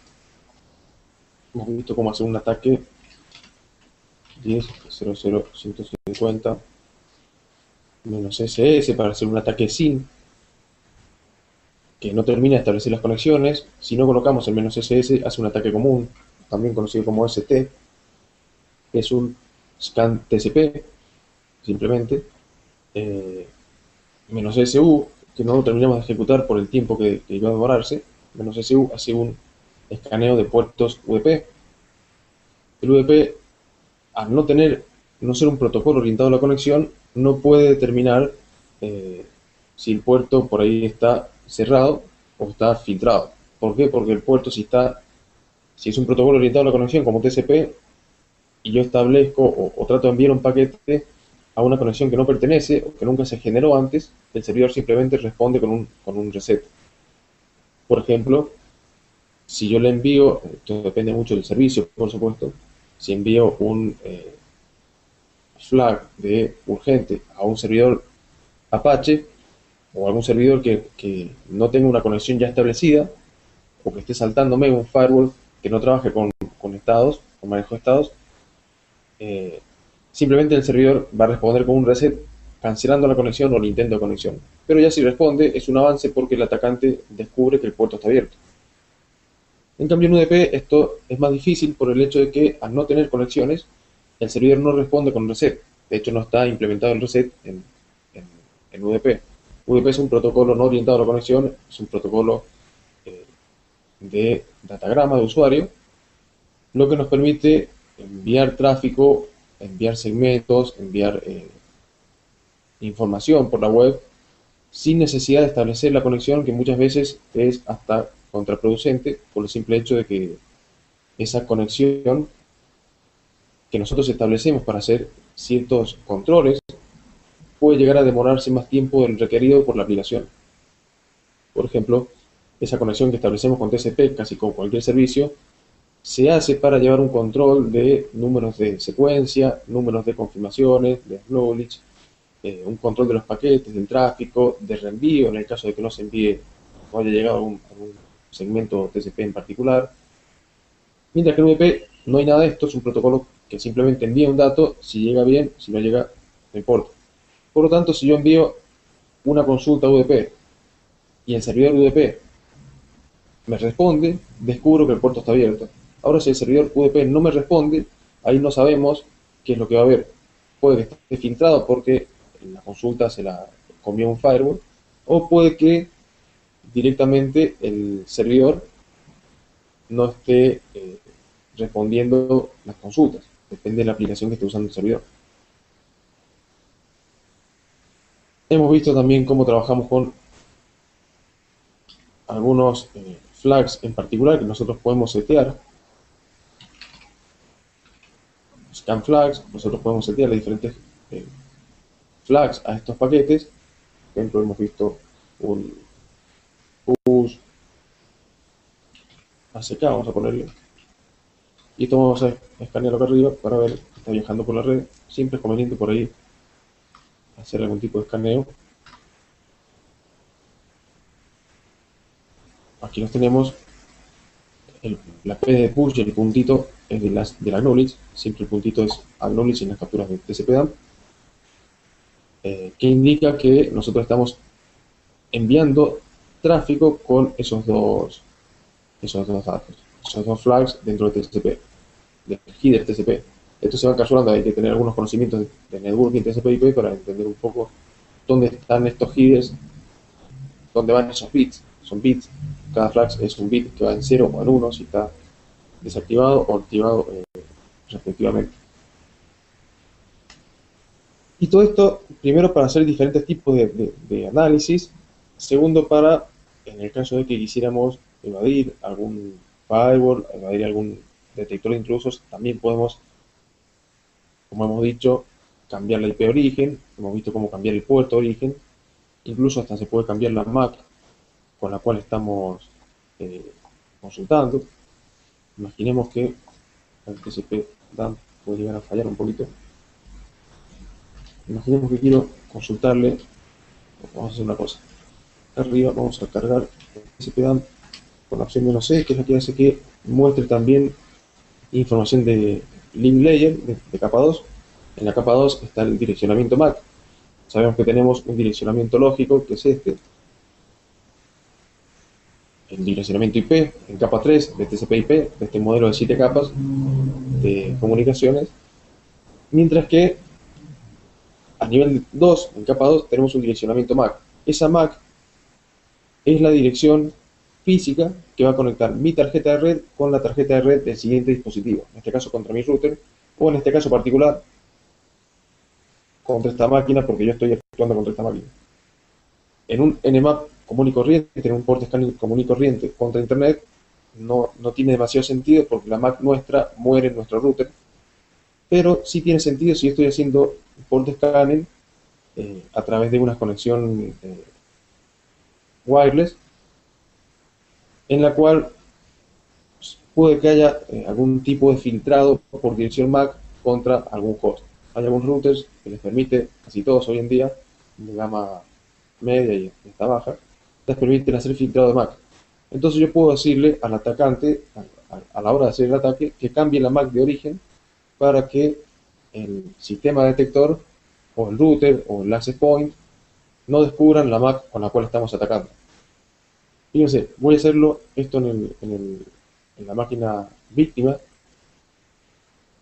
S1: hemos visto cómo hacer un ataque 10.0.0.150 -SS para hacer un ataque SYN que no termina de establecer las conexiones. Si no colocamos el -SS hace un ataque común, también conocido como ST, que es un scan TCP simplemente, -SU, que no lo terminamos de ejecutar por el tiempo que iba a demorarse. -SU hace un escaneo de puertos UDP. El UDP, al no ser un protocolo orientado a la conexión, no puede determinar si el puerto por ahí está cerrado o está filtrado. ¿Por qué? Porque el puerto, si es un protocolo orientado a la conexión como TCP, y yo establezco o trato de enviar un paquete a una conexión que no pertenece o que nunca se generó antes, el servidor simplemente responde con un reset. Por ejemplo, si yo le envío, esto depende mucho del servicio, por supuesto, si envío un flag de urgente a un servidor Apache o algún servidor que no tenga una conexión ya establecida o que esté saltándome un firewall que no trabaje con estados, con manejo de estados, simplemente el servidor va a responder con un reset cancelando la conexión o el intento de conexión. Pero ya si responde es un avance porque el atacante descubre que el puerto está abierto. En cambio en UDP esto es más difícil por el hecho de que al no tener conexiones el servidor no responde con reset. De hecho no está implementado el reset en en UDP. UDP es un protocolo no orientado a la conexión, es un protocolo eh, de datagrama de usuario, lo que nos permite enviar tráfico, enviar segmentos, enviar información por la web sin necesidad de establecer la conexión, que muchas veces es hasta contraproducente por el simple hecho de que esa conexión que nosotros establecemos para hacer ciertos controles puede llegar a demorarse más tiempo del requerido por la aplicación. Por ejemplo, esa conexión que establecemos con TCP, casi con cualquier servicio, se hace para llevar un control de números de secuencia, números de confirmaciones, de acknowledge, un control de los paquetes, del tráfico, de reenvío, en el caso de que no se envíe, no haya llegado a un segmento TCP en particular. Mientras que en UDP no hay nada de esto, es un protocolo que simplemente envía un dato, si llega bien, si no llega, no importa. Por lo tanto, si yo envío una consulta a UDP y el servidor UDP me responde, descubro que el puerto está abierto. Ahora, si el servidor UDP no me responde, ahí no sabemos qué es lo que va a haber. Puede que esté filtrado porque la consulta se la comió un firewall, o puede que directamente el servidor no esté respondiendo las consultas. Depende de la aplicación que esté usando el servidor. Hemos visto también cómo trabajamos con algunos flags en particular que nosotros podemos setear. Scan flags, nosotros podemos setear las diferentes flags a estos paquetes. Por ejemplo, hemos visto un push ACK, vamos a ponerle. Y esto vamos a escanearlo acá arriba para ver que está viajando por la red. Siempre es conveniente por ahí hacer algún tipo de escaneo. Aquí los tenemos. La P de push y el puntito es de la acknowledge. Siempre el puntito es acknowledge en las capturas de TCP/DAM. Que indica que nosotros estamos enviando tráfico con esos dos datos, esos dos flags dentro de TCP, del header TCP. Esto se va encapsulando, hay que tener algunos conocimientos de networking TCP/IP para entender un poco dónde están estos headers, dónde van esos bits. Son bits, cada flag es un bit que va en 0 o en 1 si está desactivado o activado respectivamente. Y todo esto, primero, para hacer diferentes tipos de análisis. Segundo, para, en el caso de que quisiéramos evadir algún firewall, evadir algún detector de intrusos, también podemos, como hemos dicho, cambiar la IP de origen. Hemos visto cómo cambiar el puerto de origen. Incluso hasta se puede cambiar la MAC con la cual estamos consultando. Imaginemos que el TCP/DAM puede llegar a fallar un poquito. Imaginemos que quiero consultarle. Vamos a hacer una cosa. Arriba vamos a cargar el TCP/DAM con la opción de no sé, que es la que hace que muestre también información de link layer de capa 2. En la capa 2 está el direccionamiento MAC. Sabemos que tenemos un direccionamiento lógico, que es este. El direccionamiento IP en capa 3 de TCP/IP, de este modelo de 7 capas de comunicaciones. Mientras que a nivel 2, en capa 2, tenemos un direccionamiento MAC. Esa MAC es la dirección física que va a conectar mi tarjeta de red con la tarjeta de red del siguiente dispositivo, en este caso contra mi router, o en este caso particular contra esta máquina, porque yo estoy actuando contra esta máquina. En un Nmap común y corriente, en un port scanning común y corriente contra internet, no tiene demasiado sentido porque la MAC nuestra muere en nuestro router, pero sí tiene sentido si estoy haciendo port scanning a través de una conexión wireless, en la cual puede que haya algún tipo de filtrado por dirección MAC contra algún host. Hay algunos routers que les permite, casi todos hoy en día, de gama media y esta baja, les permiten hacer filtrado de MAC. Entonces yo puedo decirle al atacante, a la hora de hacer el ataque, que cambie la MAC de origen para que el sistema detector, o el router, o el access point, no descubran la MAC con la cual estamos atacando. Fíjense, voy a hacerlo esto en la máquina víctima.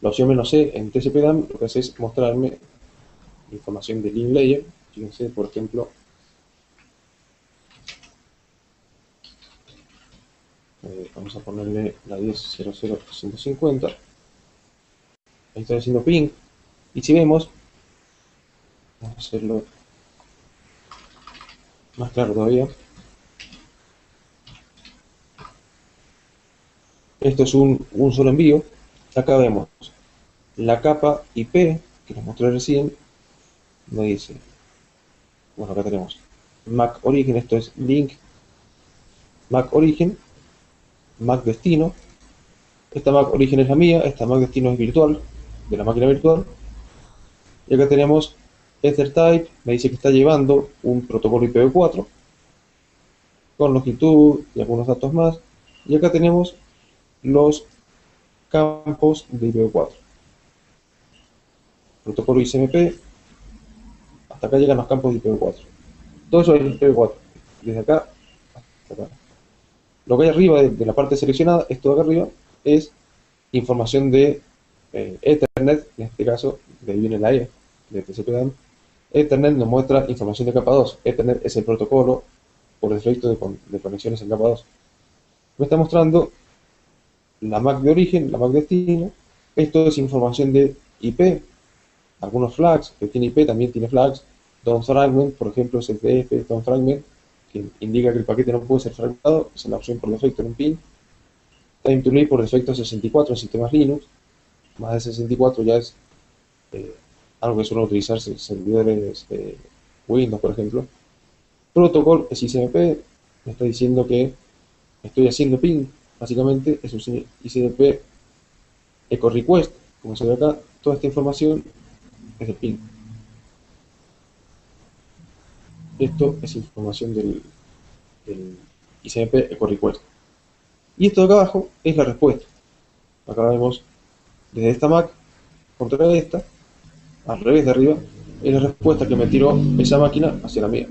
S1: La opción "-c" en TCP/DAM lo que hace es mostrarme información de link layer. Fíjense, por ejemplo, vamos a ponerle la 10.0.0.150. Ahí está haciendo ping. Y si vemos, vamos a hacerlo más claro todavía. Esto es un solo envío. Acá vemos la capa IP que les mostré recién. Me dice, bueno, acá tenemos MAC Origin, esto es link MAC Origin, MAC Destino. Esta MAC Origin es la mía, esta MAC Destino es virtual, de la máquina virtual. Y acá tenemos EtherType, me dice que está llevando un protocolo IPv4 con longitud y algunos datos más. Y acá tenemos los campos de IPv4. Protocolo ICMP, hasta acá llegan los campos de IPv4. Todo eso es IPv4, desde acá hasta acá. Lo que hay arriba de la parte seleccionada, esto de acá arriba, es información de Ethernet, en este caso, de ahí viene la E, de TCP/IP. Ethernet nos muestra información de capa 2. Ethernet es el protocolo por defecto de conexiones en capa 2. Me está mostrando la MAC de origen, la MAC de destino. Esto es información de IP. Algunos flags que tiene IP también tiene flags. Down fragment, por ejemplo, STF, down fragment, que indica que el paquete no puede ser fragmentado, es la opción por defecto en un pin. Time to Leave por defecto 64 en sistemas Linux. Más de 64 ya es algo que suelen utilizarse servidores de Windows, por ejemplo. Protocol es ICMP, me está diciendo que estoy haciendo ping, básicamente es un ICMP echo request, como se ve acá, toda esta información es el ping. Esto es información del ICMP echo request. Y esto de acá abajo es la respuesta. Acá vemos desde esta MAC contra esta, al revés de arriba, es la respuesta que me tiró esa máquina hacia la mía.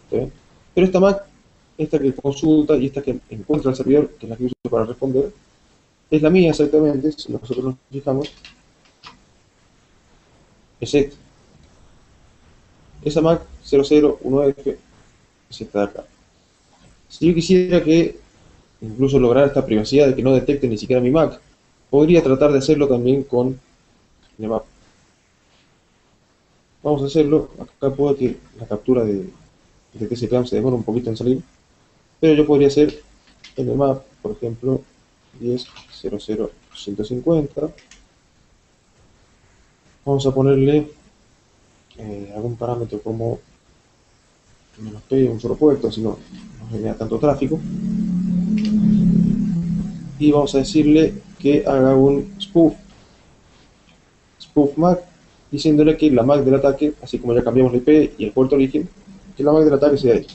S1: ¿Sí? Pero esta MAC, esta que consulta y esta que encuentra el servidor, que es la que uso para responder, es la mía exactamente, si nosotros nos fijamos, es esta. Esa MAC 001F es esta de acá. Si yo quisiera que incluso lograr esta privacidad de que no detecte ni siquiera mi MAC, podría tratar de hacerlo también con Nmap. Vamos a hacerlo. Acá puede que la captura de TCP/IP se demora un poquito en salir, pero yo podría hacer Nmap, por ejemplo, 10.0.0.150. Vamos a ponerle algún parámetro como -p, un solo puerto, así no genera tanto tráfico. Y vamos a decirle que haga un spoof MAC, diciéndole que la MAC del ataque, así como ya cambiamos la IP y el puerto origen, que la MAC del ataque sea esta.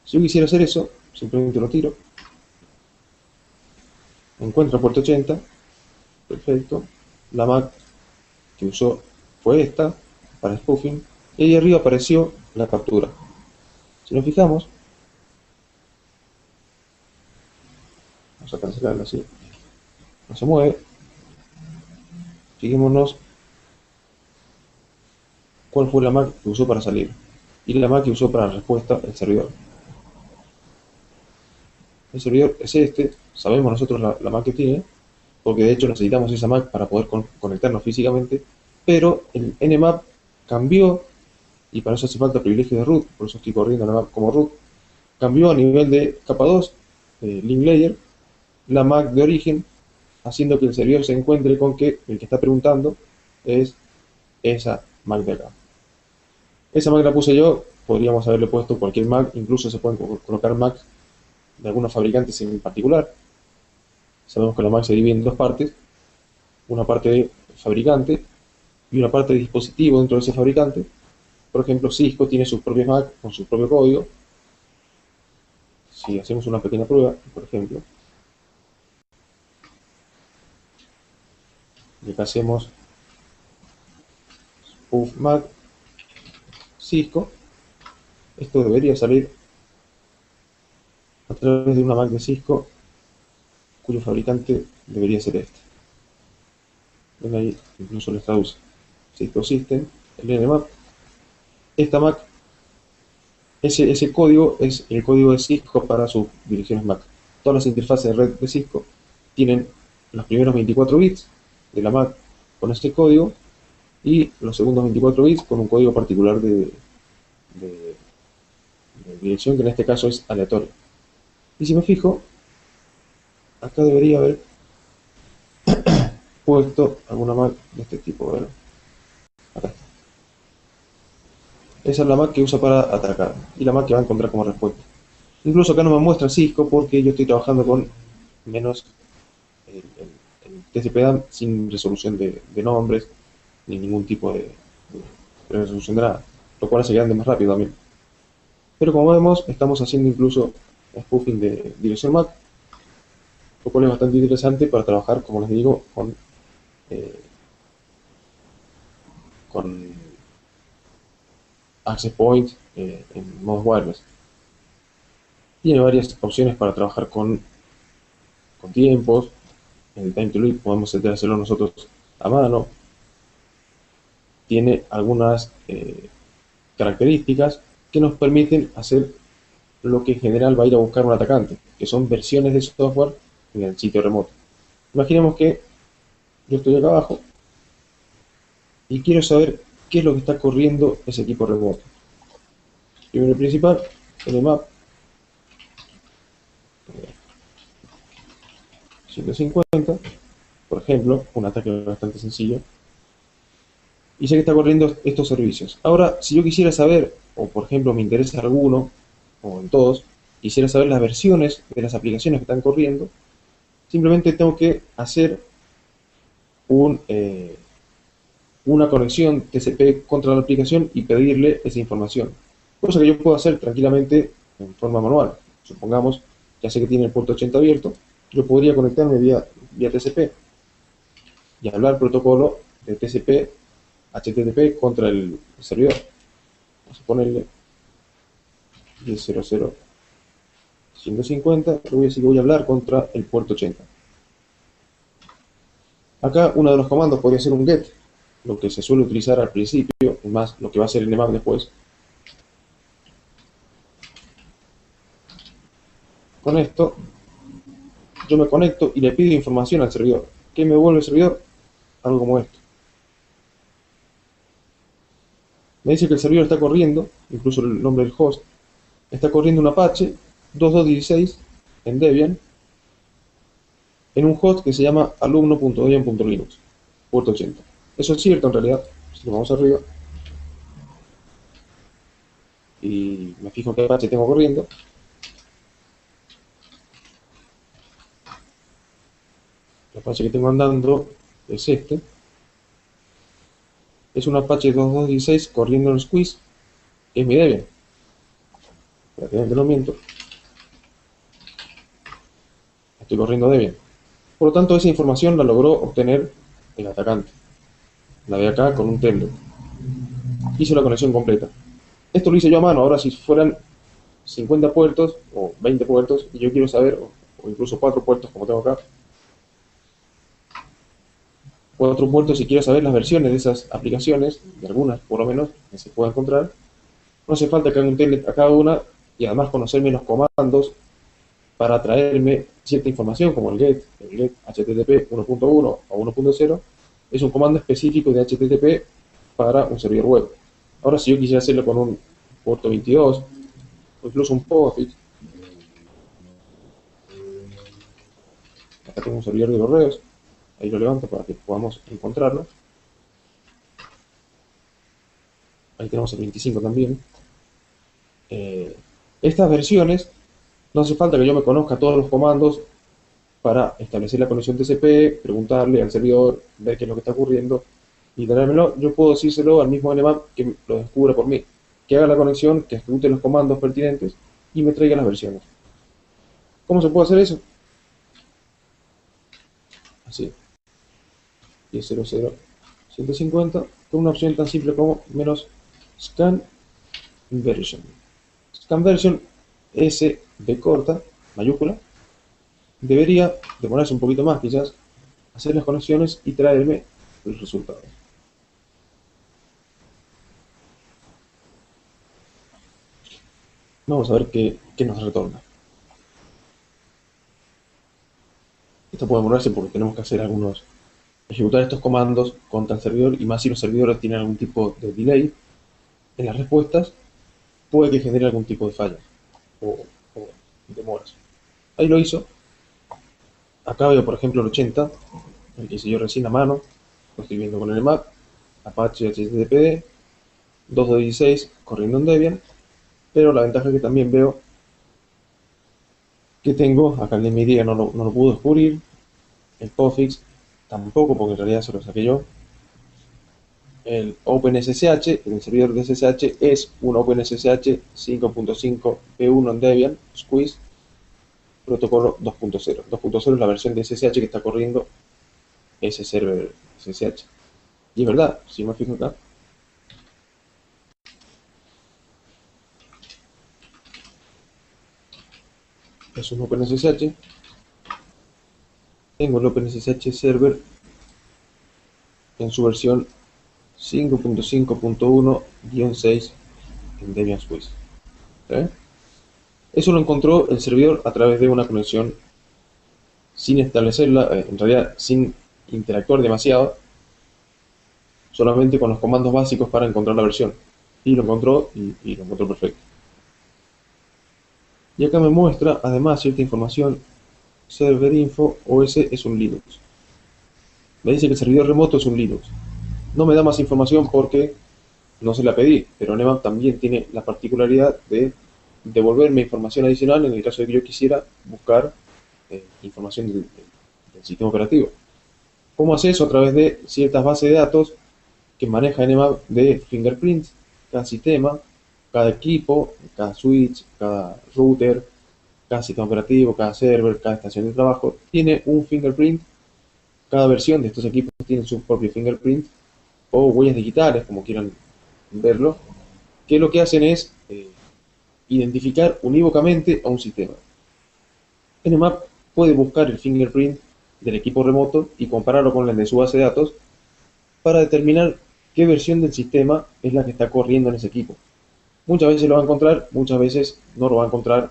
S1: Si yo quisiera hacer eso, simplemente lo tiro. Encuentra puerto 80. Perfecto. La MAC que usó fue esta, para spoofing. Y ahí arriba apareció la captura. Si nos fijamos, vamos a cancelarla así. No se mueve. Fijémonos cuál fue la MAC que usó para salir. Y la MAC que usó para la respuesta el servidor. El servidor es este, sabemos nosotros la MAC que tiene, porque de hecho necesitamos esa MAC para poder conectarnos físicamente, pero el Nmap cambió, y para eso hace falta privilegio de root, por eso estoy corriendo Nmap como root, cambió a nivel de capa 2, link layer, la MAC de origen, haciendo que el servidor se encuentre con que el que está preguntando es esa MAC de acá. Esa MAC la puse yo, podríamos haberle puesto cualquier MAC, incluso se pueden colocar MAC de algunos fabricantes en particular. Sabemos que la MAC se divide en dos partes, una parte de fabricante y una parte de dispositivo dentro de ese fabricante. Por ejemplo, Cisco tiene sus propias MAC con su propio código. Si hacemos una pequeña prueba, por ejemplo, y acá hacemos spoof MAC Cisco, esto debería salir a través de una MAC de Cisco cuyo fabricante debería ser este. ven ahí, incluso les traduce. Cisco System, el Nmap. Esta MAC, ese código es el código de Cisco para sus direcciones MAC. Todas las interfaces de red de Cisco tienen los primeros 24 bits de la MAC con este código y los segundos 24 bits con un código particular de dirección, que en este caso es aleatorio. Y si me fijo, acá debería haber puesto alguna MAC de este tipo, ¿verdad? Acá está. Esa es la MAC que usa para atacar y la MAC que va a encontrar como respuesta. Incluso acá no me muestra Cisco porque yo estoy trabajando con menos el TCP/DAM sin resolución de nombres ni ningún tipo de resolución de nada, lo cual hace que ande más rápido también. Pero como vemos, estamos haciendo incluso spoofing de dirección MAC, lo cual es bastante interesante para trabajar, como les digo, con access point en modo wireless. Tiene varias opciones para trabajar con tiempos. En el time to lead podemos hacerlo nosotros a mano. Tiene algunas características que nos permiten hacer lo que en general va a ir a buscar un atacante, que son versiones de software en el sitio remoto. Imaginemos que yo estoy acá abajo y quiero saber qué es lo que está corriendo ese equipo remoto. Primero el principal, Nmap 150, por ejemplo, un ataque bastante sencillo, y sé que está corriendo estos servicios. Ahora, si yo quisiera saber, o por ejemplo me interesa alguno, o en todos, quisiera saber las versiones de las aplicaciones que están corriendo, simplemente tengo que hacer una conexión TCP contra la aplicación y pedirle esa información. Cosa que yo puedo hacer tranquilamente en forma manual. Supongamos, ya sé que tiene el puerto 80 abierto, yo podría conectarme vía TCP y hablar protocolo de TCP HTTP contra el servidor. Vamos a ponerle 10.0.150, le voy a decir que voy a hablar contra el puerto 80. Acá uno de los comandos podría ser un get, lo que se suele utilizar al principio, es más lo que va a ser el Nmap después. Con esto yo me conecto y le pido información al servidor. ¿Qué me devuelve el servidor? Algo como esto. Me dice que el servidor está corriendo, incluso el nombre del host, está corriendo un Apache 2216 en Debian en un host que se llama alumno.debian.linux, puerto 80. Eso es cierto en realidad. Si vamos arriba y me fijo qué Apache tengo corriendo, el Apache que tengo andando es este. Es un Apache 2216 corriendo en Squeeze, que es mi Debian. Para que vean que no miento. Estoy corriendo Debian. Por lo tanto, esa información la logró obtener el atacante. La ve acá con un telnet. Hizo la conexión completa. Esto lo hice yo a mano. Ahora, si fueran 50 puertos o 20 puertos y yo quiero saber, o incluso 4 puertos como tengo acá, 4 puertos y quiero saber las versiones de esas aplicaciones, de algunas por lo menos, que se pueda encontrar, no hace falta que haga un telnet a cada una y además conocerme los comandos para traerme cierta información como el get HTTP 1.1 o 1.0 es un comando específico de HTTP para un servidor web. Ahora, si yo quisiera hacerlo con un puerto 22 o incluso un POSIX, acá tengo un servidor de correos, ahí lo levanto para que podamos encontrarlo. Ahí tenemos el 25 también. Estas versiones, no hace falta que yo me conozca todos los comandos para establecer la conexión TCP, preguntarle al servidor, ver qué es lo que está ocurriendo y traérmelo. Yo puedo decírselo al mismo Nmap que lo descubra por mí, que haga la conexión, que ejecute los comandos pertinentes y me traiga las versiones. ¿Cómo se puede hacer eso? Así. 10.0.150 con una opción tan simple como "-scan version". Scan version, S B corta, mayúscula, debería demorarse un poquito más quizás, hacer las conexiones y traerme los resultados. Vamos a ver qué nos retorna. Esto puede demorarse porque tenemos que hacer ejecutar estos comandos contra el servidor, y más si los servidores tienen algún tipo de delay en las respuestas, puede que genere algún tipo de falla o demoras. Ahí lo hizo. Acá veo, por ejemplo, el 80, el que hice yo recién a mano, lo estoy viendo con el Nmap, Apache HTTPD, 2.16 corriendo en Debian, pero la ventaja es que también veo que tengo, acá el de mi día no lo pude descubrir, el POSIX tampoco, porque en realidad se lo saqué yo. El OpenSSH, el servidor de SSH es un OpenSSH 5.5 P1 en Debian, Squeeze, protocolo 2.0. 2.0 es la versión de SSH que está corriendo ese server SSH. Y es verdad, si me fijo acá, es un OpenSSH. Tengo el OpenSSH server en su versión 5.5.1-6 en Debian Squeeze. ¿Sí? Eso lo encontró el servidor a través de una conexión sin establecerla, en realidad sin interactuar demasiado, solamente con los comandos básicos para encontrar la versión. Y lo encontró y lo encontró perfecto. Y acá me muestra además cierta información. Server info OS es un Linux. Me dice que el servidor remoto es un Linux. No me da más información porque no se la pedí, pero Nmap también tiene la particularidad de devolverme información adicional en el caso de que yo quisiera buscar información del sistema operativo. ¿Cómo hace eso? A través de ciertas bases de datos que maneja Nmap de fingerprints. Cada sistema, cada equipo, cada switch, cada router, cada sistema operativo, cada server, cada estación de trabajo tiene un fingerprint. Cada versión de estos equipos tiene su propio fingerprint o huellas digitales, como quieran verlo, que lo que hacen es identificar unívocamente a un sistema. Nmap puede buscar el fingerprint del equipo remoto y compararlo con el de su base de datos para determinar qué versión del sistema es la que está corriendo en ese equipo. Muchas veces lo va a encontrar, muchas veces no lo va a encontrar,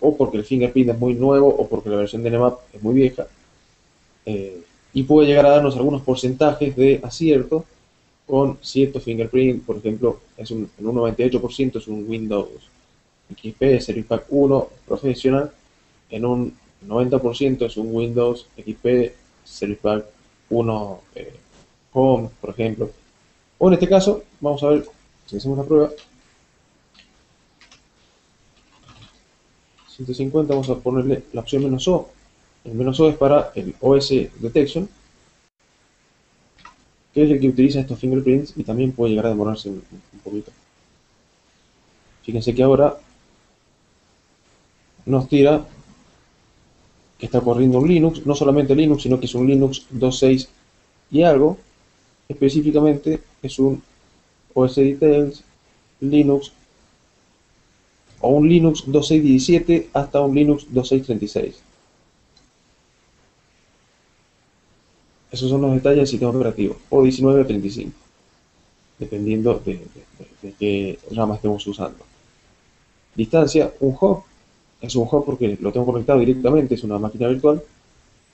S1: o porque el fingerprint es muy nuevo o porque la versión de Nmap es muy vieja, y puede llegar a darnos algunos porcentajes de acierto con cierto fingerprint. Por ejemplo, en un 98% es un Windows XP Service Pack 1 Professional, en un 90% es un Windows XP Service Pack 1 Home, por ejemplo. O en este caso, vamos a ver si hacemos la prueba. 150, vamos a ponerle la opción "-O". El "-O" es para el OS Detection, que es el que utiliza estos fingerprints y también puede llegar a demorarse un poquito. Fíjense que ahora nos tira que está corriendo un Linux, no solamente Linux, sino que es un Linux 2.6 y algo. Específicamente es un OS Details Linux, o un Linux 2.6.17 hasta un Linux 2.6.36. Esos son los detalles del sistema operativo, o 19 o 35, dependiendo de qué rama estemos usando. Distancia, un hub, es un hub porque lo tengo conectado directamente, es una máquina virtual,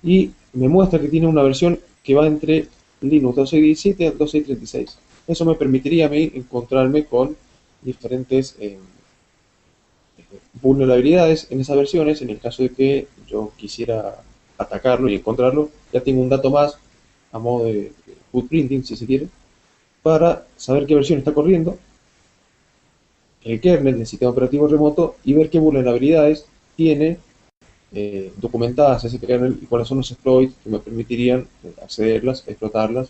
S1: y me muestra que tiene una versión que va entre Linux 2.6.17 a 2.6.36. Eso me permitiría a mí encontrarme con diferentes vulnerabilidades en esas versiones. En el caso de que yo quisiera atacarlo y encontrarlo, ya tengo un dato más a modo de footprinting, si se quiere, para saber qué versión está corriendo el kernel del sistema operativo remoto y ver qué vulnerabilidades tiene documentadas ese kernel y cuáles son los exploits que me permitirían accederlas, explotarlas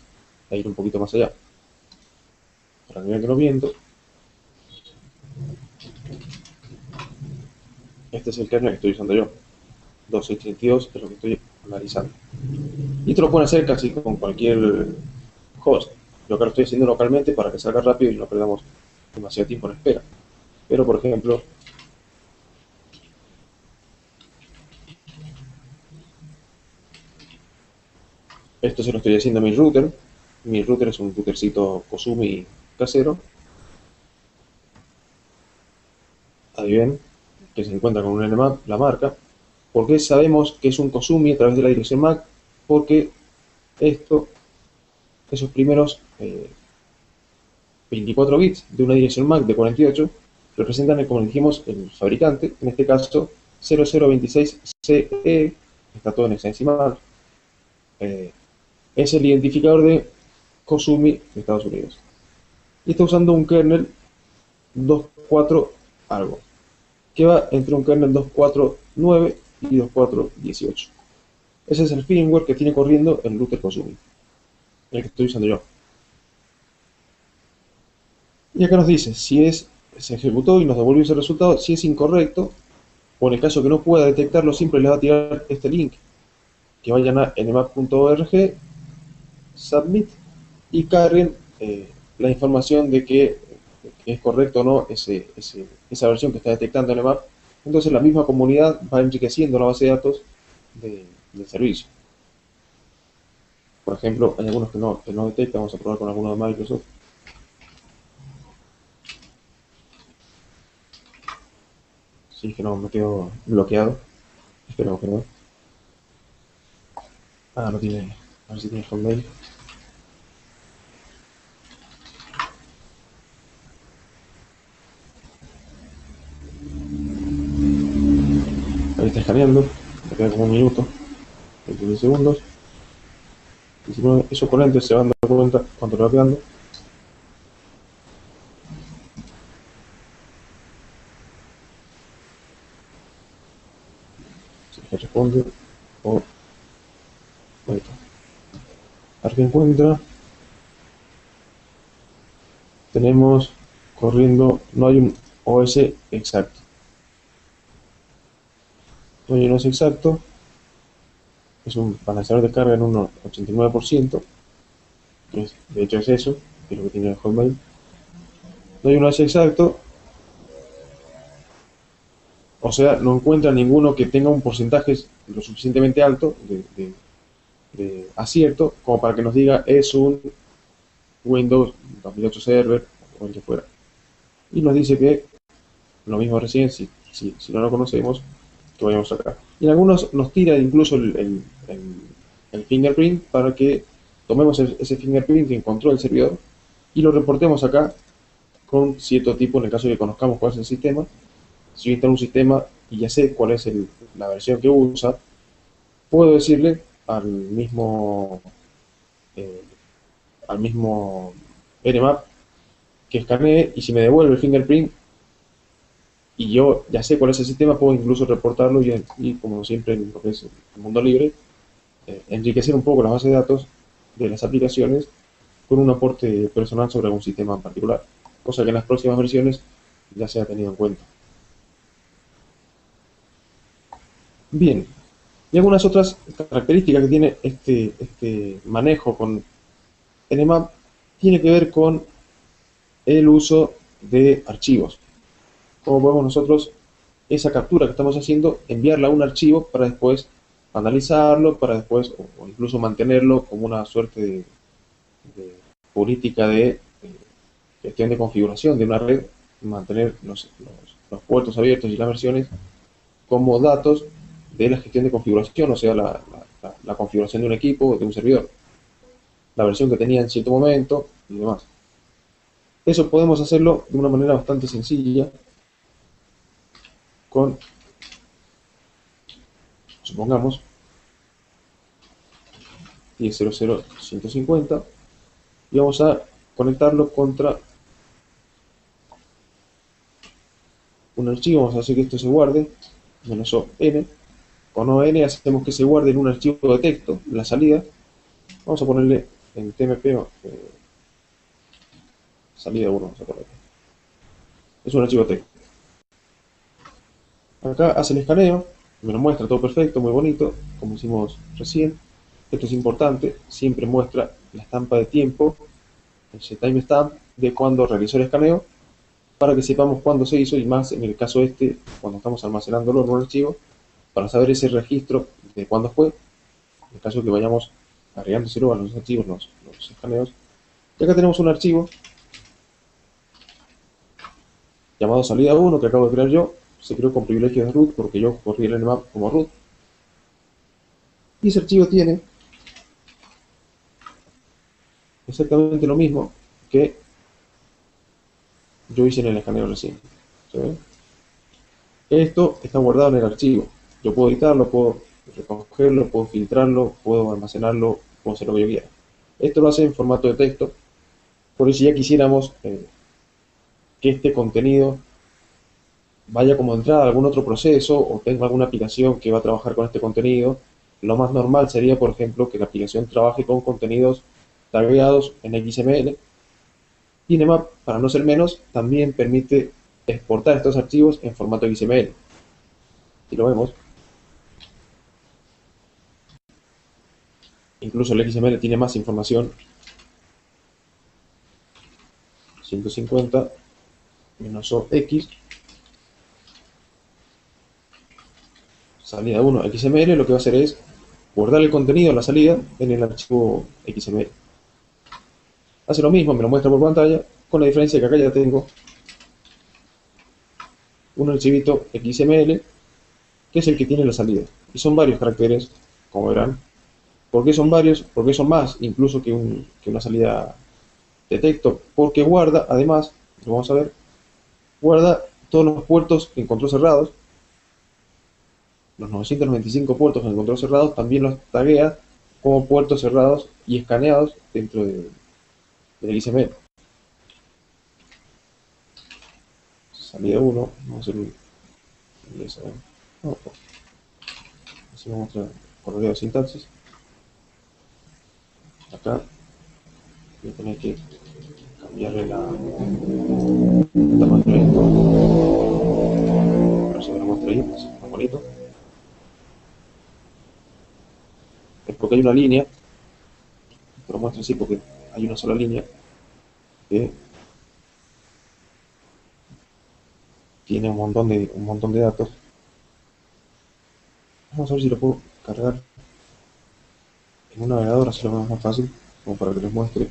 S1: e ir un poquito más allá. Para que lo viendo, este es el kernel que estoy usando yo. 2.6.32 es lo que estoy analizando. Y esto lo pueden hacer casi con cualquier host. Lo que lo estoy haciendo localmente para que salga rápido y no perdamos demasiado tiempo en espera. Pero, por ejemplo, Esto se lo estoy haciendo a mi router. Mi router es un routercito Kosumi casero. Ahí ven que se encuentra con un Nmap, la marca. ¿Por qué sabemos que es un Kosumi a través de la dirección MAC? Porque esos primeros 24 bits de una dirección MAC de 48 representan, como dijimos, el fabricante, en este caso 0026CE, está todo en hexadecimal, es el identificador de Kosumi de Estados Unidos. Y está usando un kernel 2.4 algo, que va entre un kernel 2.4.9 y 2.4.18. Ese es el firmware que tiene corriendo el router Kosumi, el que estoy usando yo. Y acá nos dice si se ejecutó y nos devolvió ese resultado. Si es incorrecto, o en el caso que no pueda detectarlo, siempre les va a tirar este link, que vayan a nmap.org, submit, y carguen la información de que es correcto o no esa versión que está detectando nmap. Entonces la misma comunidad va enriqueciendo la base de datos del servicio. Por ejemplo, hay algunos que no detectan. Vamos a probar con algunos de Microsoft. Sí, que no, me quedo bloqueado. Esperemos que no. Ah, no tiene. A ver si tiene Hotmail. Ahí está escaneando. Me queda como un minuto. 20 segundos. 19. Esos corrientes se van dando cuenta cuando lo va quedando. Si se responde. O. Ahí está. A ver qué encuentra. Tenemos corriendo. No hay un OS exacto. No hay un OS exacto. Es un balanceador de carga en un 89%. De hecho es eso, que es lo que tiene el Hotmail. No hay un OS exacto. O sea, no encuentra ninguno que tenga un porcentaje lo suficientemente alto de acierto como para que nos diga es un Windows 2008 Server o el que fuera. Y nos dice que lo mismo recién, si no lo conocemos, que vayamos acá. Y en algunos nos tira incluso el fingerprint para que tomemos ese fingerprint que encontró el servidor y lo reportemos acá con cierto tipo, en el caso de que conozcamos cuál es el sistema. Si yo instalo un sistema y ya sé cuál es la versión que usa, puedo decirle eh, al mismo Nmap que escanee, y si me devuelve el fingerprint y yo ya sé cuál es el sistema, puedo incluso reportarlo y como siempre en lo que es el mundo libre, enriquecer un poco la base de datos de las aplicaciones con un aporte personal sobre algún sistema en particular, cosa que en las próximas versiones ya se ha tenido en cuenta. Bien, y algunas otras características que tiene este manejo con Nmap tiene que ver con el uso de archivos. Cómo podemos nosotros esa captura que estamos haciendo enviarla a un archivo para después analizarlo, para después o incluso mantenerlo como una suerte de política de gestión de configuración de una red, mantener los puertos abiertos y las versiones como datos de la gestión de configuración, o sea, la configuración de un equipo, de un servidor, la versión que tenía en cierto momento y demás. Eso podemos hacerlo de una manera bastante sencilla con, supongamos, 10.0.0.150, y vamos a conectarlo contra un archivo. Vamos a hacer que esto se guarde, -o n. Con ON hacemos que se guarde en un archivo de texto, la salida. Vamos a ponerle en TMP salida 1, vamos a ponerle. Es un archivo de texto. Acá hace el escaneo, me lo muestra todo perfecto, muy bonito, como hicimos recién. Esto es importante, siempre muestra la estampa de tiempo, ese timestamp de cuando realizó el escaneo, para que sepamos cuándo se hizo, y más en el caso cuando estamos almacenándolo en un archivo, para saber ese registro de cuándo fue, en el caso que vayamos cargándoselo a los archivos, los escaneos. Y acá tenemos un archivo llamado salida 1 que acabo de crear yo. Se creó con privilegios de root porque yo corrí el nmap como root. Y ese archivo tiene exactamente lo mismo que yo hice en el escaneo recién. ¿Se ve? Esto está guardado en el archivo. Yo puedo editarlo, puedo recogerlo, puedo filtrarlo, puedo almacenarlo, puedo hacer lo que yo quiera. Esto lo hace en formato de texto, porque si ya quisiéramos que este contenido vaya como entrada a algún otro proceso o tenga alguna aplicación que va a trabajar con este contenido, lo más normal sería, por ejemplo, que la aplicación trabaje con contenidos tagueados en XML. Y Nmap, para no ser menos, también permite exportar estos archivos en formato XML. Si lo vemos, incluso el XML tiene más información. 150 menos OX, salida 1 XML, lo que va a hacer es guardar el contenido en la salida en el archivo XML. Hace lo mismo, me lo muestra por pantalla, con la diferencia que acá ya tengo un archivito XML, que es el que tiene la salida. Y son varios caracteres, como verán. ¿Por qué son varios? Porque son más incluso que una salida de texto. Porque guarda, además, lo vamos a ver, guarda todos los puertos que encontró cerrados. Los 995 puertos que encontró cerrados también los taguea como puertos cerrados y escaneados dentro del XML. Salida 1, vamos a hacer un no, así vamos a mostrar correo de sintaxis. Acá voy a tener que cambiarle la tamaño de esto. A ver si me lo muestra ahí, pues, más bonito. Es porque hay una línea, te lo muestro así porque hay una sola línea que tiene un montón de datos. Vamos a ver si lo puedo cargar en un navegador, así lo vemos más fácil, como para que les muestre.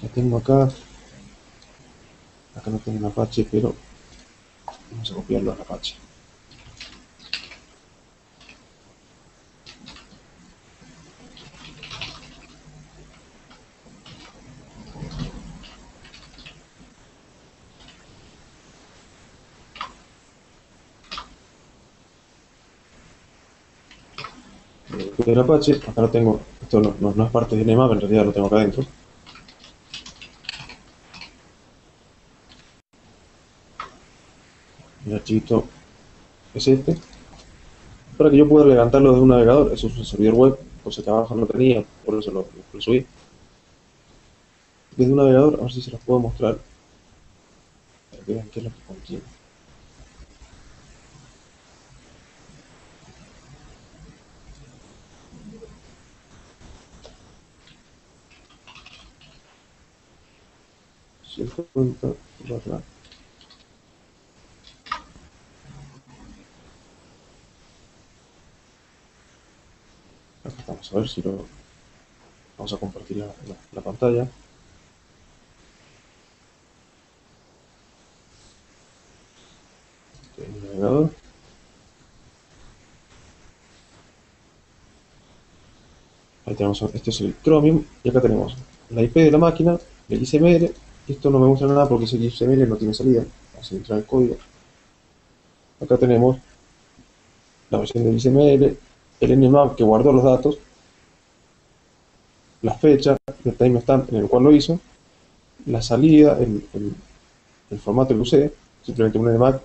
S1: Ya tengo acá no tengo un Apache, pero vamos a copiarlo al Apache. El Apache, acá lo tengo, esto no es parte de Nmap, en realidad lo tengo acá adentro. El archivito es este, para que yo pueda levantarlo desde un navegador. Eso es un servidor web, cosa que abajo no tenía, por eso lo subí. Desde un navegador, a ver si se los puedo mostrar, para que vean qué es lo que contiene. Acá estamos, a ver si lo vamos a compartir la pantalla. El navegador. Ahí tenemos, este es el Chromium, y acá tenemos la IP de la máquina, el XML. Esto no me muestra nada porque ese XML no tiene salida, vamos a entrar al código. Acá tenemos la versión del XML, el nmap que guardó los datos, la fecha, el timestamp en el cual lo hizo, la salida, el formato que usé, simplemente un nmap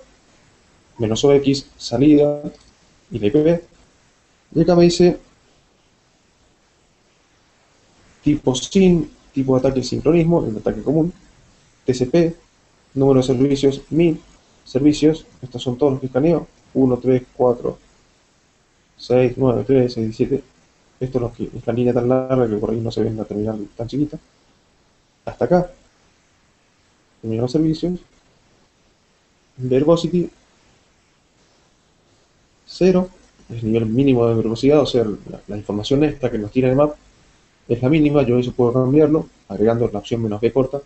S1: -ox, salida y la IP. Y acá me dice tipo SYN, tipo de ataque sincronismo, el ataque común, TCP, número de servicios 1000, servicios, estos son todos los que escaneo, 1, 3, 4, 6, 9, 3, 6, 17. Esto es la línea tan larga que por ahí no se ve en la terminal tan chiquita. Hasta acá. Terminan los servicios. Verbosity 0. el nivel mínimo de verbosidad, o sea, la información esta que nos tira el map es la mínima. Yo eso puedo cambiarlo agregando la opción "-b corta",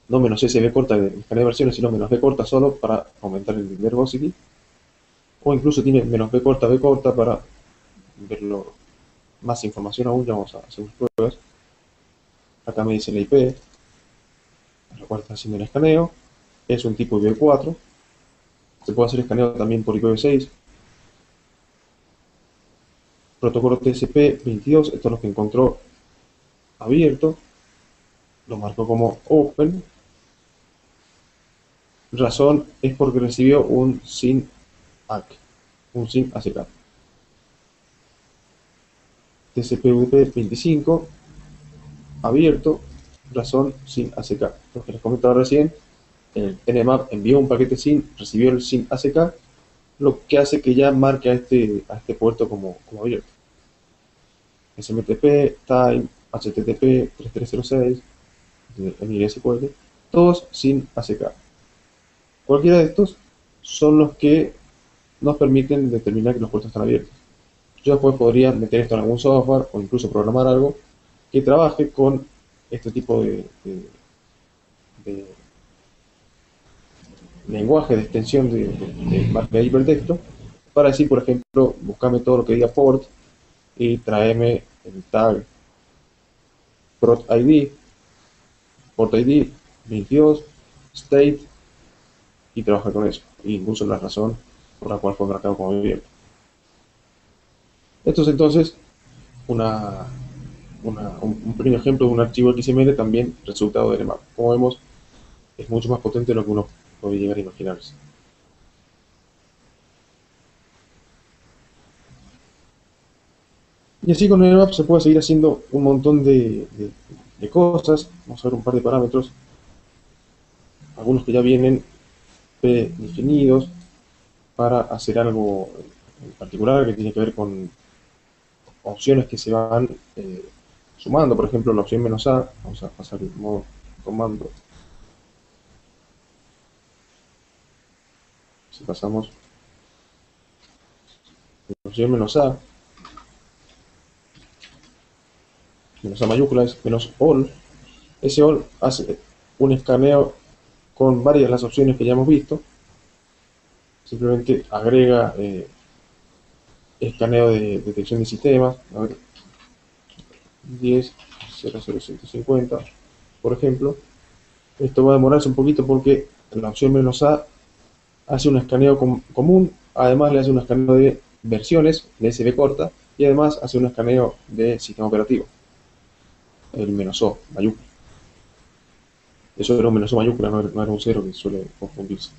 S1: no "-sb corta" de escaneo de versiones, sino "-b corta" solo para aumentar el verbosity, o incluso tiene "-b corta, b corta" para verlo más información aún. Ya vamos a hacer unas pruebas. Acá me dice la IP a la cual está haciendo el escaneo, es un tipo IPv4, se puede hacer escaneo también por IPv6, protocolo TCP/22, esto es lo que encontró abierto, lo marcó como open. Razón es porque recibió un SYN ACK, un SYN ACK. TCP/IP25 abierto, razón SYN ACK. Lo que les comentaba recién, el Nmap envió un paquete SYN, recibió el SYN ACK, lo que hace que ya marque a este puerto como abierto. SMTP, Time, HTTP 3306, MySQL, todos sin ACK. Cualquiera de estos son los que nos permiten determinar que los puertos están abiertos. Yo después podría meter esto en algún software o incluso programar algo que trabaje con este tipo de lenguaje de extensión de marca de hipertexto para decir, por ejemplo, buscame todo lo que diga port y tráeme el tag port ID 22, state, y trabajar con eso. E incluso la razón por la cual fue marcado como abierto. Esto es entonces un pequeño ejemplo de un archivo XML, también resultado de Nmap. Como vemos, es mucho más potente de lo que uno puede llegar a imaginarse. Y así con Nmap se puede seguir haciendo un montón de cosas. Vamos a ver un par de parámetros, algunos que ya vienen predefinidos para hacer algo en particular que tiene que ver con opciones que se van sumando. Por ejemplo, la opción "-a", vamos a pasar el modo comando. Si pasamos la opción "-a", "-a" mayúscula es "-all", ese all hace un escaneo con varias de las opciones que ya hemos visto. Simplemente agrega escaneo de detección de sistemas, a ver, 10.00150, por ejemplo. Esto va a demorarse un poquito porque la opción "-a" hace un escaneo común, además le hace un escaneo de versiones, de SB corta, y además hace un escaneo de sistema operativo, el "-o" mayúscula. Eso era un "-o" mayúscula, no era un cero, que suele confundirse.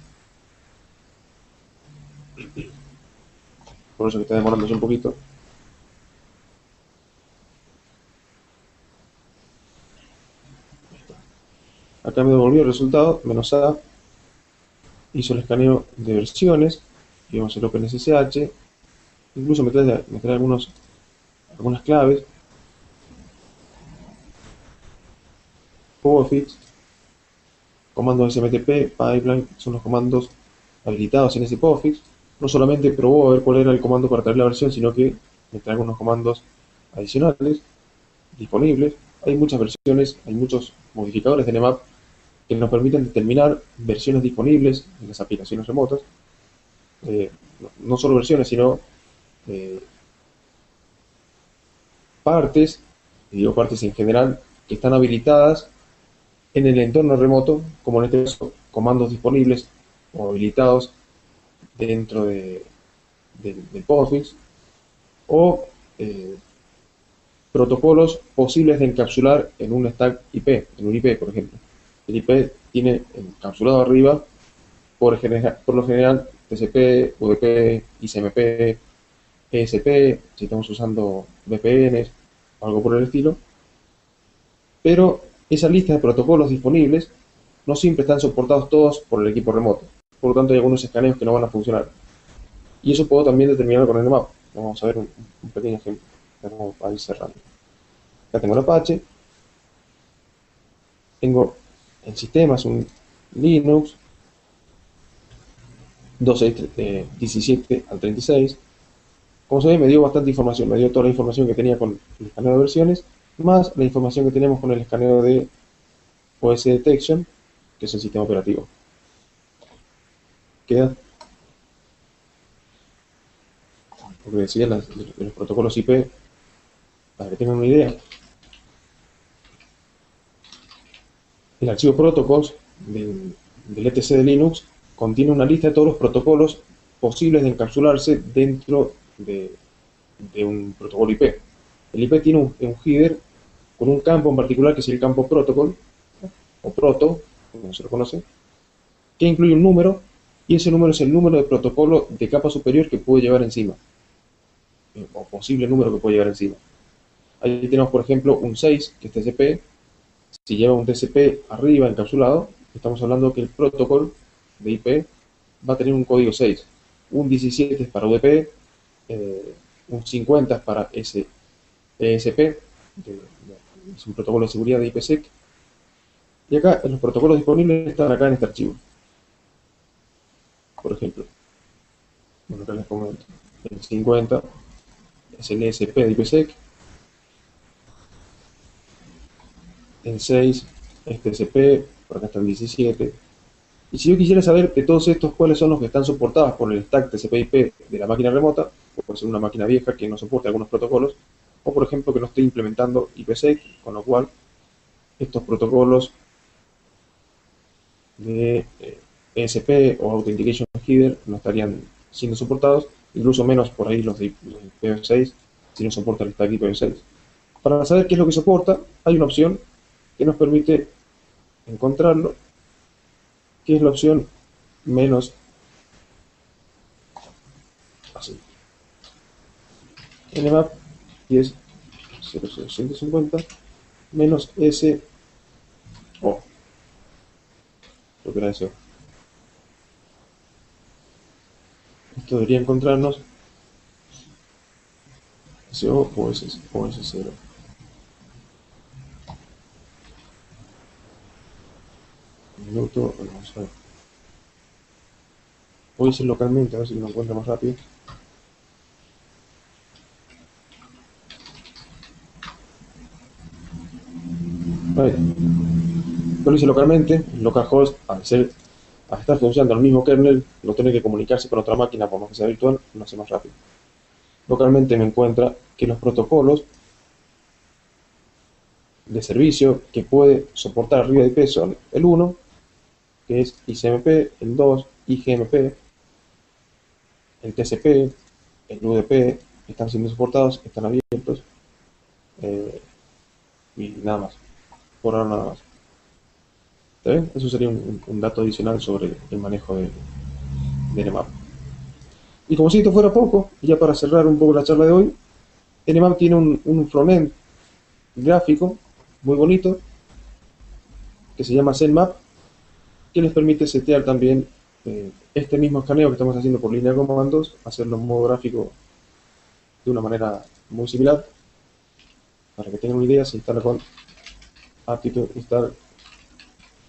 S1: Por eso que está demorándose un poquito. Acá me devolvió el resultado, "-a", hizo el escaneo de versiones, y vamos a hacer OpenSSH, incluso me trae algunas claves, POSIX, comandos SMTP, pipeline, son los comandos habilitados en ese POSIX. No solamente probó a ver cuál era el comando para traer la versión, sino que me trae unos comandos adicionales disponibles. Hay muchas versiones, hay muchos modificadores de Nmap que nos permiten determinar versiones disponibles en las aplicaciones remotas. No solo versiones, sino partes, y digo partes en general, que están habilitadas en el entorno remoto, como en este caso, comandos disponibles o habilitados dentro del POSIX, o protocolos posibles de encapsular en un stack IP, en un IP, por ejemplo. El IP tiene encapsulado arriba, por lo general, TCP, UDP, ICMP, ESP, si estamos usando VPNs, algo por el estilo. Pero esa lista de protocolos disponibles no siempre están soportados todos por el equipo remoto. Por lo tanto, hay algunos escaneos que no van a funcionar. Y eso puedo también determinarlo con el Nmap. Vamos a ver un pequeño ejemplo. Vamos a ir cerrando. Acá tengo el Apache. Tengo el sistema, es un Linux. 2.6.17 al 36. Como se ve, me dio bastante información, me dio toda la información que tenía con el escaneo de versiones, más la información que tenemos con el escaneo de OS Detection, que es el sistema operativo. Queda, porque decía los protocolos IP, para que tengan una idea, el archivo protocols del ETC de Linux contiene una lista de todos los protocolos posibles de encapsularse dentro de un protocolo IP. El IP tiene un header con un campo en particular que es el campo protocol, o proto, como se lo conoce, que incluye un número, y ese número es el número de protocolo de capa superior que puede llevar encima, o posible número que puede llevar encima. Ahí tenemos, por ejemplo, un 6, que es TCP. Si lleva un TCP arriba encapsulado, estamos hablando que el protocolo de IP va a tener un código 6. Un 17 es para UDP, un 50 es para ESP, es un protocolo de seguridad de IPsec. Y acá los protocolos disponibles están acá en este archivo. Por ejemplo, bueno, acá les comento. El 50 es el ESP de IPsec. El 6 es TCP, por acá está el 17. Y si yo quisiera saber de todos estos cuáles son los que están soportados por el stack TCP/IP de la máquina remota, puede ser una máquina vieja que no soporte algunos protocolos, o por ejemplo que no esté implementando IPsec, con lo cual estos protocolos de ESP o Authentication Header no estarían siendo soportados, incluso menos por ahí los de IPv6 si no soporta el stack IPv6. Para saber qué es lo que soporta, hay una opción que nos permite encontrarlo, que es la opción menos así. Nmap y es 00150 menos S O. Lo que era eso. Esto debería encontrarnos SO o S0. Un minuto, vamos a ver. Voy a hacer localmente, a ver si lo encuentro más rápido. Vale. Lo hice localmente, localhost, al estar funcionando el mismo kernel, no tener que comunicarse con otra máquina por más que sea virtual, lo hace más rápido. Localmente me encuentra que los protocolos de servicio que puede soportar arriba de IP son el 1, que es ICMP, el 2, IGMP, el TCP, el UDP, están siendo soportados, están abiertos, y nada más. Por ahora nada más. ¿Está bien? Eso sería un dato adicional sobre el manejo de Nmap. Y como si esto fuera poco, ya para cerrar un poco la charla de hoy, Nmap tiene un frontend gráfico muy bonito que se llama ZenMap, que les permite setear también este mismo escaneo que estamos haciendo por línea de comandos, hacerlo en modo gráfico de una manera muy similar. Para que tengan una idea, se instala con aptitude install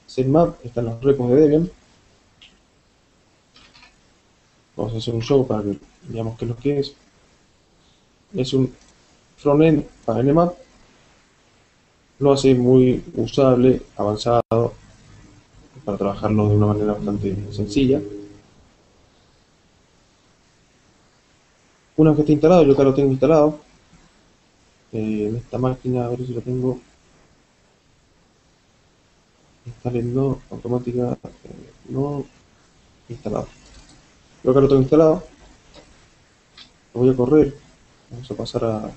S1: ZenMap, están los repos de Debian. Vamos a hacer un show para que veamos qué es lo que es. Es un frontend para Nmap. Lo hace muy usable, avanzado, para trabajarlo de una manera bastante sencilla. Una vez que esté instalado, yo acá lo tengo instalado. En esta máquina, a ver si lo tengo. Instalando automática, no instalado. Yo acá lo tengo instalado. Lo voy a correr. Vamos a pasar a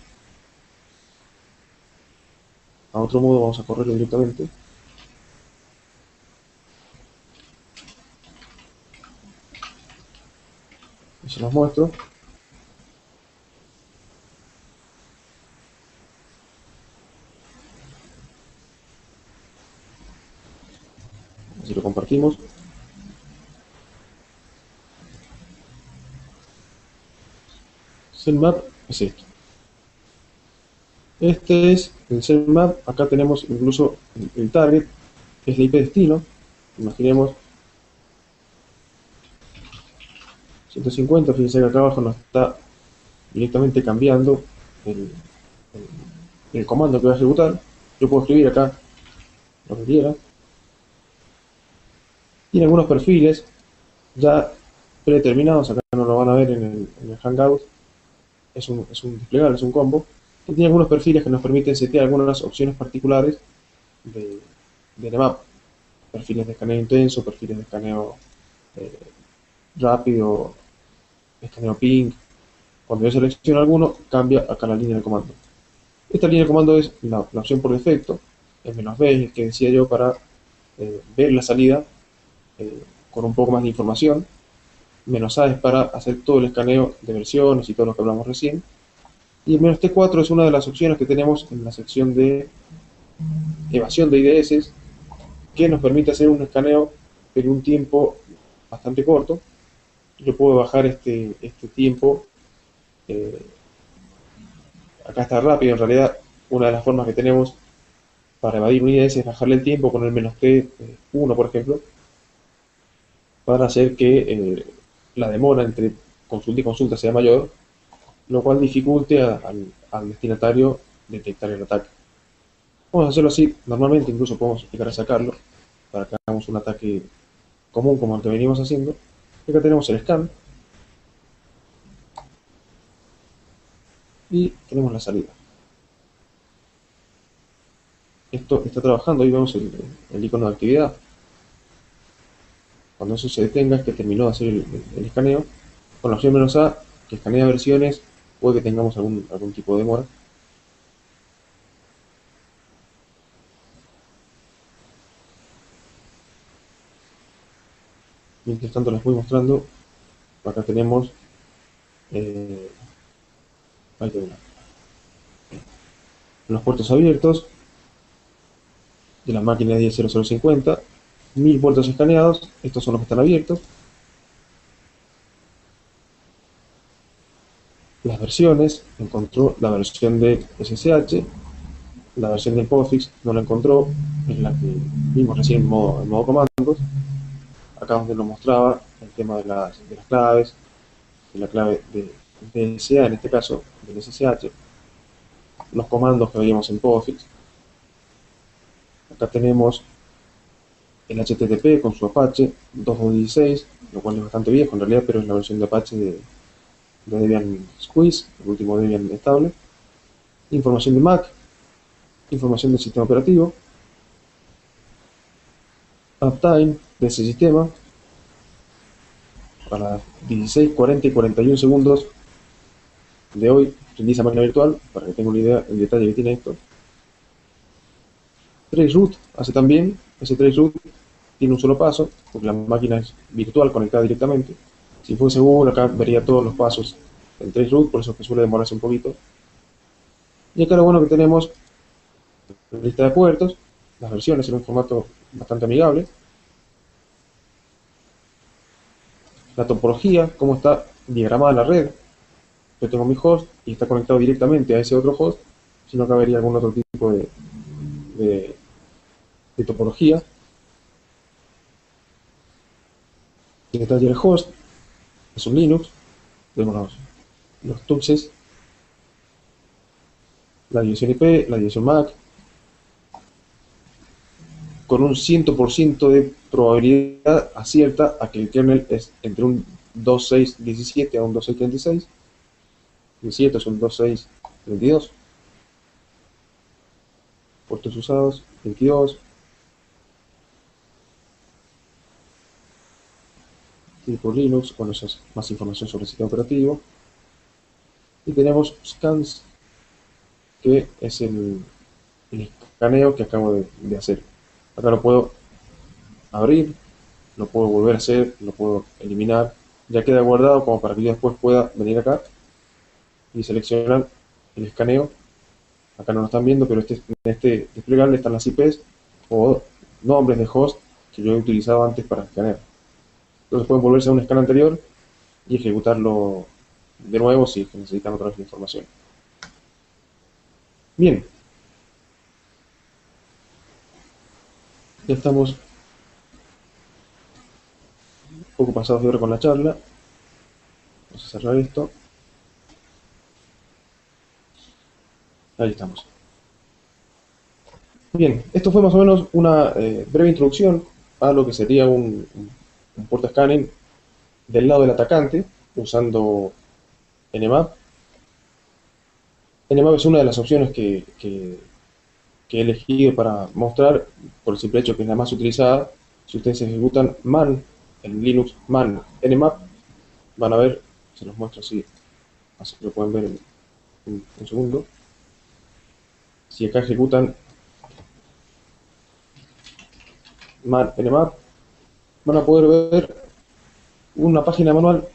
S1: otro modo, vamos a correrlo directamente. Y se los muestro. Así lo compartimos. ZenMap es esto. Este es el ZenMap. Acá tenemos incluso el target, es la IP destino. Imaginemos 150, fíjense que acá abajo nos está directamente cambiando el, el comando que voy a ejecutar. Yo puedo escribir acá lo que quiera. Tiene algunos perfiles ya predeterminados, acá no lo van a ver en el Hangout. Es un desplegable, es un combo, que tiene algunos perfiles que nos permiten setear algunas opciones particulares de, de Nmap. Perfiles de escaneo intenso, perfiles de escaneo eh, rápido, escaneo ping. Cuando yo selecciono alguno, cambia acá la línea de comando. Esta línea de comando es la opción por defecto, el "-b", el que decía yo, para ver la salida con un poco más de información. "-a" es para hacer todo el escaneo de versiones y todo lo que hablamos recién. Y el "-t4" es una de las opciones que tenemos en la sección de evasión de IDS, que nos permite hacer un escaneo en un tiempo bastante corto. Yo puedo bajar este tiempo. eh, Acá está rápido, en realidad una de las formas que tenemos para evadir un IDS es bajarle el tiempo con el "-t1", por ejemplo, para hacer que la demora entre consulta y consulta sea mayor, lo cual dificulte al destinatario detectar el ataque. Vamos a hacerlo así. Normalmente incluso podemos llegar a sacarlo para que hagamos un ataque común como el que venimos haciendo. Y acá tenemos el scan y tenemos la salida. Esto está trabajando, ahí vemos el icono de actividad. Cuando eso se detenga es que terminó de hacer el escaneo. Con la opción "-a", que escanea versiones, puede que tengamos algún tipo de demora. Mientras tanto les voy mostrando. Acá tenemos ahí tenemos los puertos abiertos de la máquina 10.0050, 1000 puertos escaneados. Estos son los que están abiertos. Las versiones: encontró la versión de SSH, la versión del POSIX no la encontró, es la que vimos recién en modo comandos. Acá donde nos mostraba el tema de las claves, de la clave de DSA, en este caso del SSH, los comandos que veíamos en POSIX. Acá tenemos el HTTP con su Apache 2.16, lo cual es bastante viejo en realidad, pero es la versión de Apache de Debian Squeeze, el último Debian estable. Información de Mac, información del sistema operativo, uptime de ese sistema, a las 16, 40 y 41 segundos de hoy, prendí esa máquina virtual, para que tengan una idea del detalle que tiene esto. Traceroute hace también, ese traceroute tiene un solo paso, porque la máquina es virtual conectada directamente. Si fuese Google, acá vería todos los pasos del traceroute, por eso es que suele demorarse un poquito. Y acá lo bueno que tenemos la lista de puertos, las versiones en un formato bastante amigable, la topología, cómo está diagramada la red. Yo tengo mi host y está conectado directamente a ese otro host, si no cabería algún otro tipo de, de topología. El detalle del host es un Linux, vemos los tuxes, la dirección IP, la dirección MAC, con un 100% de probabilidad acierta a que el kernel es entre un 2.6.17 a un 2.6.36. 17 es un 2.6.32. Puertos usados 22. Tipo Linux, bueno, eso es más información sobre el sistema operativo. Y tenemos scans, que es el escaneo que acabo de hacer. Acá lo puedo abrir, lo puedo volver a hacer, lo puedo eliminar. Ya queda guardado como para que yo después pueda venir acá y seleccionar el escaneo. Acá no lo están viendo, pero en este desplegable están las IPs o nombres de host que yo he utilizado antes para escanear. Entonces pueden volverse a un scan anterior y ejecutarlo de nuevo si necesitan otra vez la información. Bien, ya estamos un poco pasados de hora con la charla. Vamos a cerrar esto. Ahí estamos. Bien, esto fue más o menos una breve introducción a lo que sería un portascanning del lado del atacante, usando Nmap. Nmap es una de las opciones que he elegido para mostrar, por el simple hecho que es la más utilizada. Si ustedes ejecutan man en Linux, man Nmap, van a ver, se los muestro así, así lo pueden ver en un segundo. Si acá ejecutan man Nmap, van a poder ver una página manual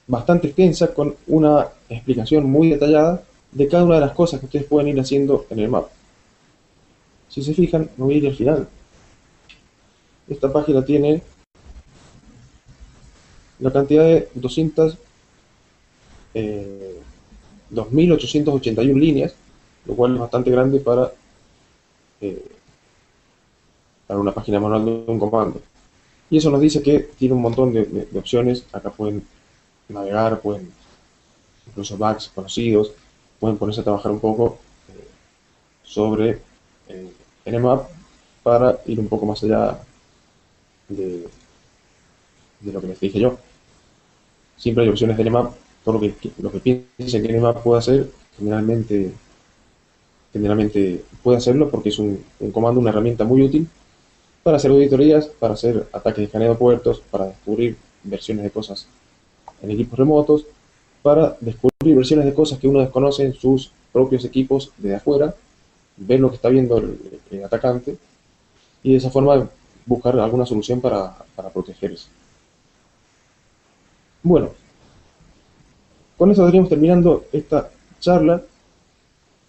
S1: bastante extensa con una explicación muy detallada de cada una de las cosas que ustedes pueden ir haciendo en el mapa. Si se fijan, me voy a ir al final. Esta página tiene la cantidad de 2.881 líneas, lo cual es bastante grande eh, para una página manual de un comando. Y eso nos dice que tiene un montón de opciones. Acá pueden navegar, pueden incluso bugs conocidos, pueden ponerse a trabajar un poco sobre Nmap para ir un poco más allá de, de lo que les dije yo. Siempre hay opciones de Nmap, todo lo que piensen que Nmap puede hacer, generalmente puede hacerlo porque es un comando, una herramienta muy útil para hacer auditorías, para hacer ataques de escaneo de puertos, para descubrir versiones de cosas en equipos remotos, para descubrir versiones de cosas que uno desconoce en sus propios equipos desde afuera, ver lo que está viendo el atacante y de esa forma buscar alguna solución para protegerse. Bueno, con esto estaríamos terminando esta charla.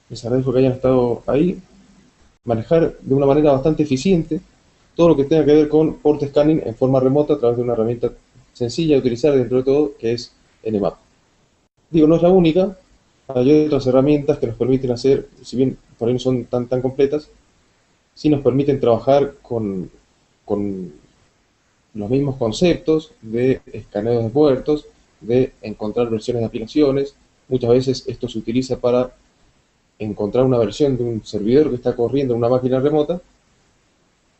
S1: Les agradezco que hayan estado ahí. Manejar de una manera bastante eficiente todo lo que tenga que ver con port scanning en forma remota a través de una herramienta sencilla de utilizar dentro de todo, que es Nmap. Digo, no es la única, hay otras herramientas que nos permiten hacer, si bien por ahí no son tan completas, sí nos permiten trabajar con los mismos conceptos de escaneo de puertos, de encontrar versiones de aplicaciones. Muchas veces esto se utiliza para encontrar una versión de un servidor que está corriendo en una máquina remota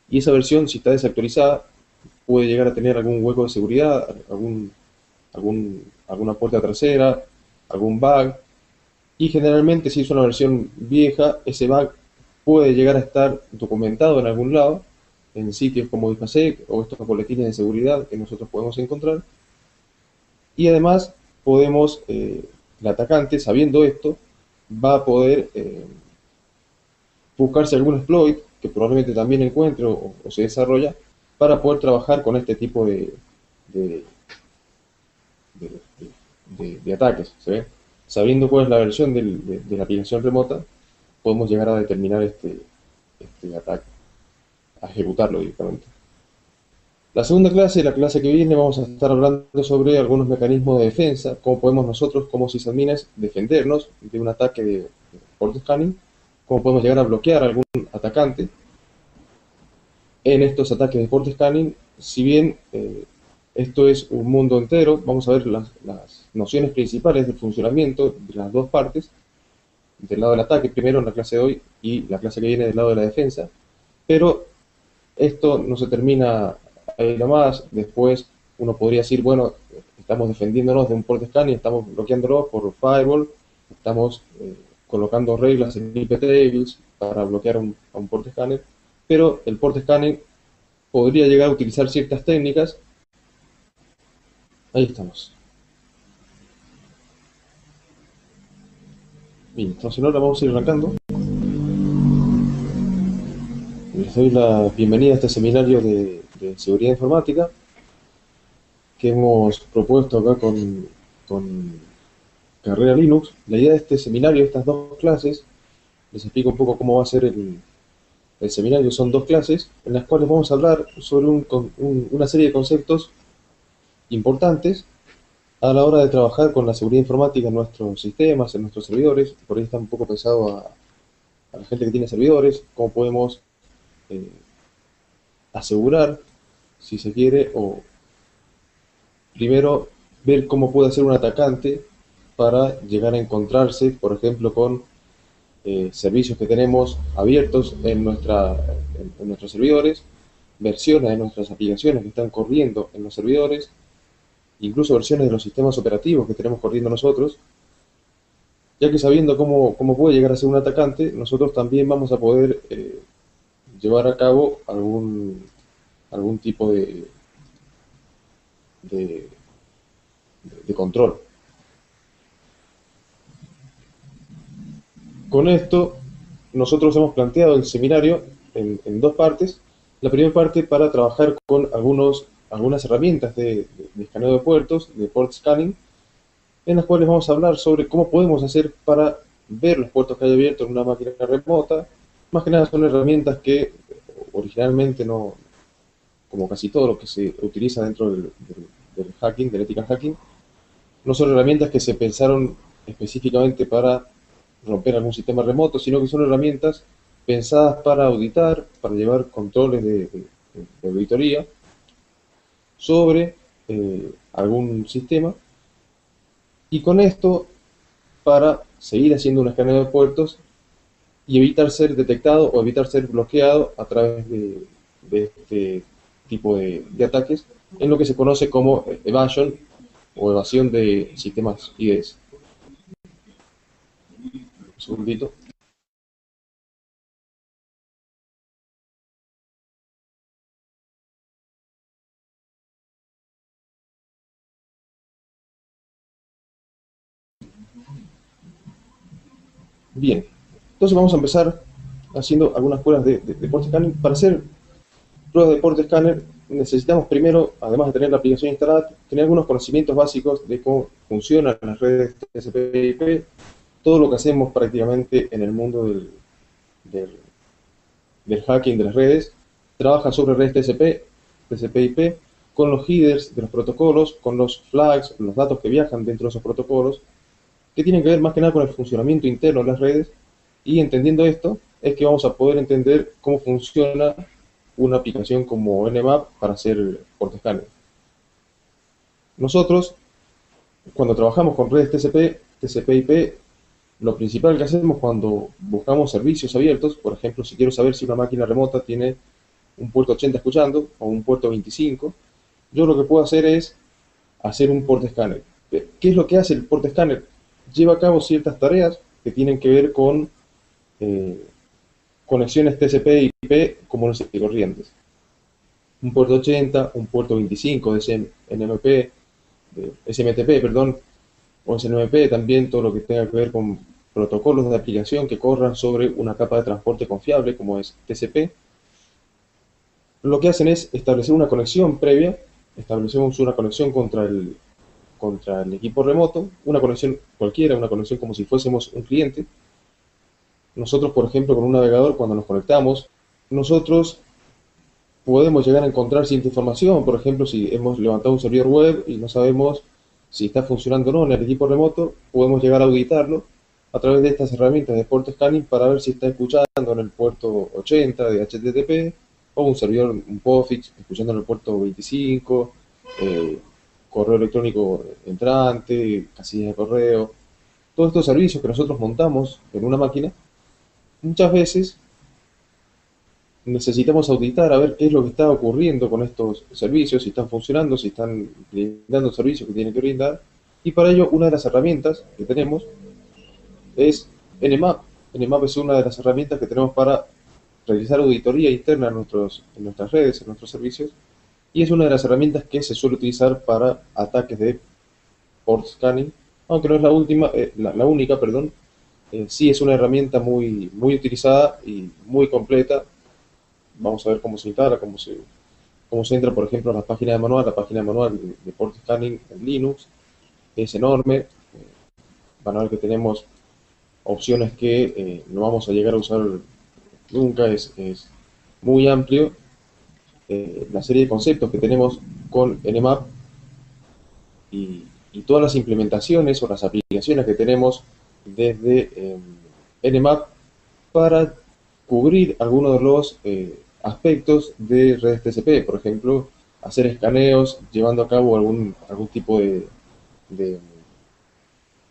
S1: y esa versión, si está desactualizada, puede llegar a tener algún hueco de seguridad, alguna puerta trasera, algún bug. Y generalmente, si es una versión vieja, ese bug puede llegar a estar documentado en algún lado, en sitios como IFASEC o estos boletines de seguridad que nosotros podemos encontrar. Y además, el atacante, sabiendo esto, va a poder buscarse algún exploit que probablemente también encuentre o se desarrolla para poder trabajar con este tipo de, de, de ataques. ¿Se? Sabiendo cuál es la versión de la aplicación remota, podemos llegar a determinar este ataque, a ejecutarlo directamente. La segunda clase, la clase que viene, vamos a estar hablando sobre algunos mecanismos de defensa, cómo podemos nosotros como sysadmins defendernos de un ataque de port scanning, cómo podemos llegar a bloquear a algún atacante en estos ataques de port scanning. Si bien esto es un mundo entero, vamos a ver las nociones principales del funcionamiento de las dos partes, del lado del ataque primero en la clase de hoy y la clase que viene del lado de la defensa, pero esto no se termina ahí nomás. Después uno podría decir, bueno, estamos defendiéndonos de un port scanning, estamos bloqueándolo por firewall, estamos colocando reglas en IP tables para bloquear a un port scanner, pero el port scanning podría llegar a utilizar ciertas técnicas. Ahí estamos. Bien, entonces ahora vamos a ir arrancando. Les doy la bienvenida a este seminario de seguridad informática que hemos propuesto acá con Carrera Linux. La idea de este seminario, estas dos clases, les explico un poco cómo va a ser el seminario. Son dos clases en las cuales vamos a hablar sobre una serie de conceptos importantes a la hora de trabajar con la seguridad informática en nuestros sistemas, en nuestros servidores. Por ahí está un poco pensado a la gente que tiene servidores, cómo podemos eh, asegurar, si se quiere, o primero ver cómo puede hacer un atacante para llegar a encontrarse, por ejemplo, con servicios que tenemos abiertos en nuestros servidores, versiones de nuestras aplicaciones que están corriendo en los servidores, incluso versiones de los sistemas operativos que tenemos corriendo nosotros, ya que sabiendo cómo puede llegar a ser un atacante, nosotros también vamos a poder llevar a cabo algún tipo de, de control. Con esto, nosotros hemos planteado el seminario en dos partes. La primera parte para trabajar con algunas herramientas de escaneo de puertos, de port scanning, en las cuales vamos a hablar sobre cómo podemos hacer para ver los puertos que hay abiertos en una máquina remota. Más que nada son herramientas que originalmente no, como casi todo lo que se utiliza dentro del hacking, del ethical hacking, no son herramientas que se pensaron específicamente para romper algún sistema remoto, sino que son herramientas pensadas para auditar, para llevar controles de auditoría sobre algún sistema, y con esto para seguir haciendo un escaneo de puertos y evitar ser detectado o evitar ser bloqueado a través de este tipo de ataques en lo que se conoce como evasion o evasión de sistemas IDS. Un segundito. Bien, entonces vamos a empezar haciendo algunas pruebas de port scanning. Para hacer pruebas de port scanner necesitamos primero, además de tener la aplicación instalada, tener algunos conocimientos básicos de cómo funcionan las redes TCP/IP, todo lo que hacemos prácticamente en el mundo del, del hacking de las redes, trabaja sobre redes TCP/IP, con los headers de los protocolos, con los flags, los datos que viajan dentro de esos protocolos, que tienen que ver más que nada con el funcionamiento interno de las redes, y entendiendo esto es que vamos a poder entender cómo funciona una aplicación como Nmap para hacer port scanning. Nosotros, cuando trabajamos con redes TCP/IP, lo principal que hacemos cuando buscamos servicios abiertos, por ejemplo, si quiero saber si una máquina remota tiene un puerto 80 escuchando o un puerto 25, yo lo que puedo hacer es hacer un port scanner. ¿Qué es lo que hace el port scanner? Lleva a cabo ciertas tareas que tienen que ver con eh, conexiones TCP/IP comunes y corrientes. Un puerto 80, un puerto 25 de SNMP, de SMTP, perdón, o SNMP, también todo lo que tenga que ver con protocolos de aplicación que corran sobre una capa de transporte confiable como es TCP. Lo que hacen es establecer una conexión previa, establecemos una conexión contra el equipo remoto, una conexión cualquiera, una conexión como si fuésemos un cliente. Nosotros, por ejemplo, con un navegador, cuando nos conectamos, nosotros podemos llegar a encontrar cierta información. Por ejemplo, si hemos levantado un servidor web y no sabemos si está funcionando o no en el equipo remoto, podemos llegar a auditarlo a través de estas herramientas de port scanning para ver si está escuchando en el puerto 80 de HTTP, o un servidor, un POSIX, escuchando en el puerto 25, correo electrónico entrante, casilla de correo. Todos estos servicios que nosotros montamos en una máquina, muchas veces necesitamos auditar a ver qué es lo que está ocurriendo con estos servicios, si están funcionando, si están brindando servicios que tienen que brindar. Y para ello, una de las herramientas que tenemos es Nmap. Nmap es una de las herramientas que tenemos para realizar auditoría interna en nuestras redes, en nuestros servicios, y es una de las herramientas que se suele utilizar para ataques de port scanning, aunque no es la última, la única, perdón. Sí es una herramienta muy utilizada y muy completa. Vamos a ver cómo se instala, cómo se entra, por ejemplo, a la página de manual. La página de manual de port scanning en Linux es enorme. Van a ver que tenemos opciones que no vamos a llegar a usar nunca, es muy amplio. La serie de conceptos que tenemos con Nmap y todas las implementaciones o las aplicaciones que tenemos desde Nmap para cubrir algunos de los aspectos de redes TCP, por ejemplo, hacer escaneos, llevando a cabo algún tipo de,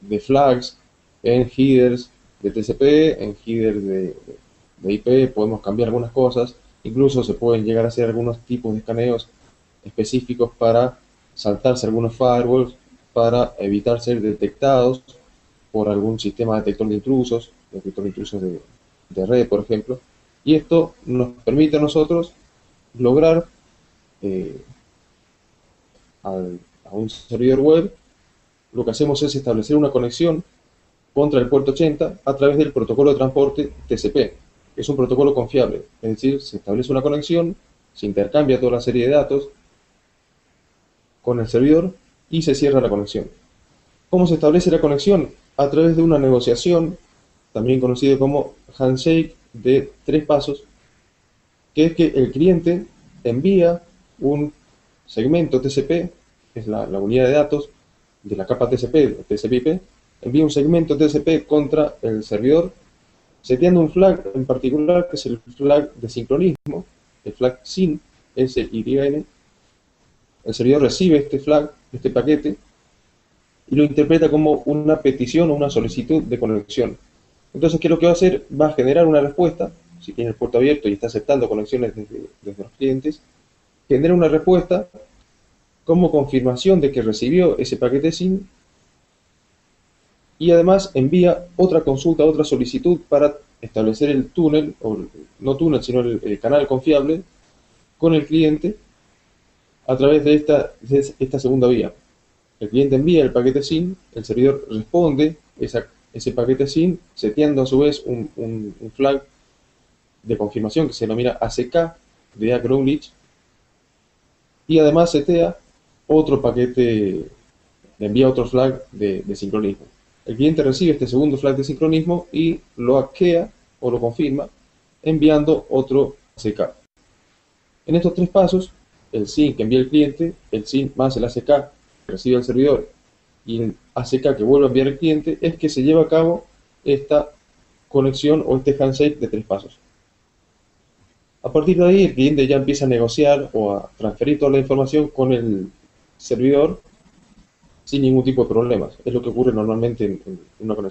S1: de flags, en headers de TCP, en headers de IP, podemos cambiar algunas cosas, incluso se pueden llegar a hacer algunos tipos de escaneos específicos para saltarse algunos firewalls, para evitar ser detectados por algún sistema detector de intrusos de red, por ejemplo. Y esto nos permite a nosotros lograr eh, a un servidor web, lo que hacemos es establecer una conexión contra el puerto 80 a través del protocolo de transporte TCP. Es un protocolo confiable, es decir, se establece una conexión, se intercambia toda la serie de datos con el servidor y se cierra la conexión. ¿Cómo se establece la conexión? A través de una negociación, también conocido como handshake, de 3 pasos, que es que el cliente envía un segmento TCP, que es la unidad de datos de la capa TCP, TCP/IP, envía un segmento TCP contra el servidor, seteando un flag en particular, que es el flag de sincronismo, el flag SYN, SYN. El servidor recibe este flag, este paquete, y lo interpreta como una petición o una solicitud de conexión. Entonces, ¿qué es lo que va a hacer? Va a generar una respuesta, si tiene el puerto abierto y está aceptando conexiones desde los clientes, genera una respuesta como confirmación de que recibió ese paquete SYN y además envía otra consulta, otra solicitud para establecer el túnel, o no túnel, sino el canal confiable con el cliente a través de esta segunda vía. El cliente envía el paquete SYN, el servidor responde ese paquete SYN, seteando a su vez un flag de confirmación que se denomina ACK de acknowledge, y además setea otro paquete, le envía otro flag de sincronismo. El cliente recibe este segundo flag de sincronismo y lo hackea o lo confirma enviando otro ACK. En estos 3 pasos, el SYN que envía el cliente, el SYN más el ACK que recibe el servidor y el ACK que vuelve a enviar el cliente, es que se lleva a cabo esta conexión o este handshake de 3 pasos. A partir de ahí, el cliente ya empieza a negociar o a transferir toda la información con el servidor sin ningún tipo de problemas. Es lo que ocurre normalmente en una conexión.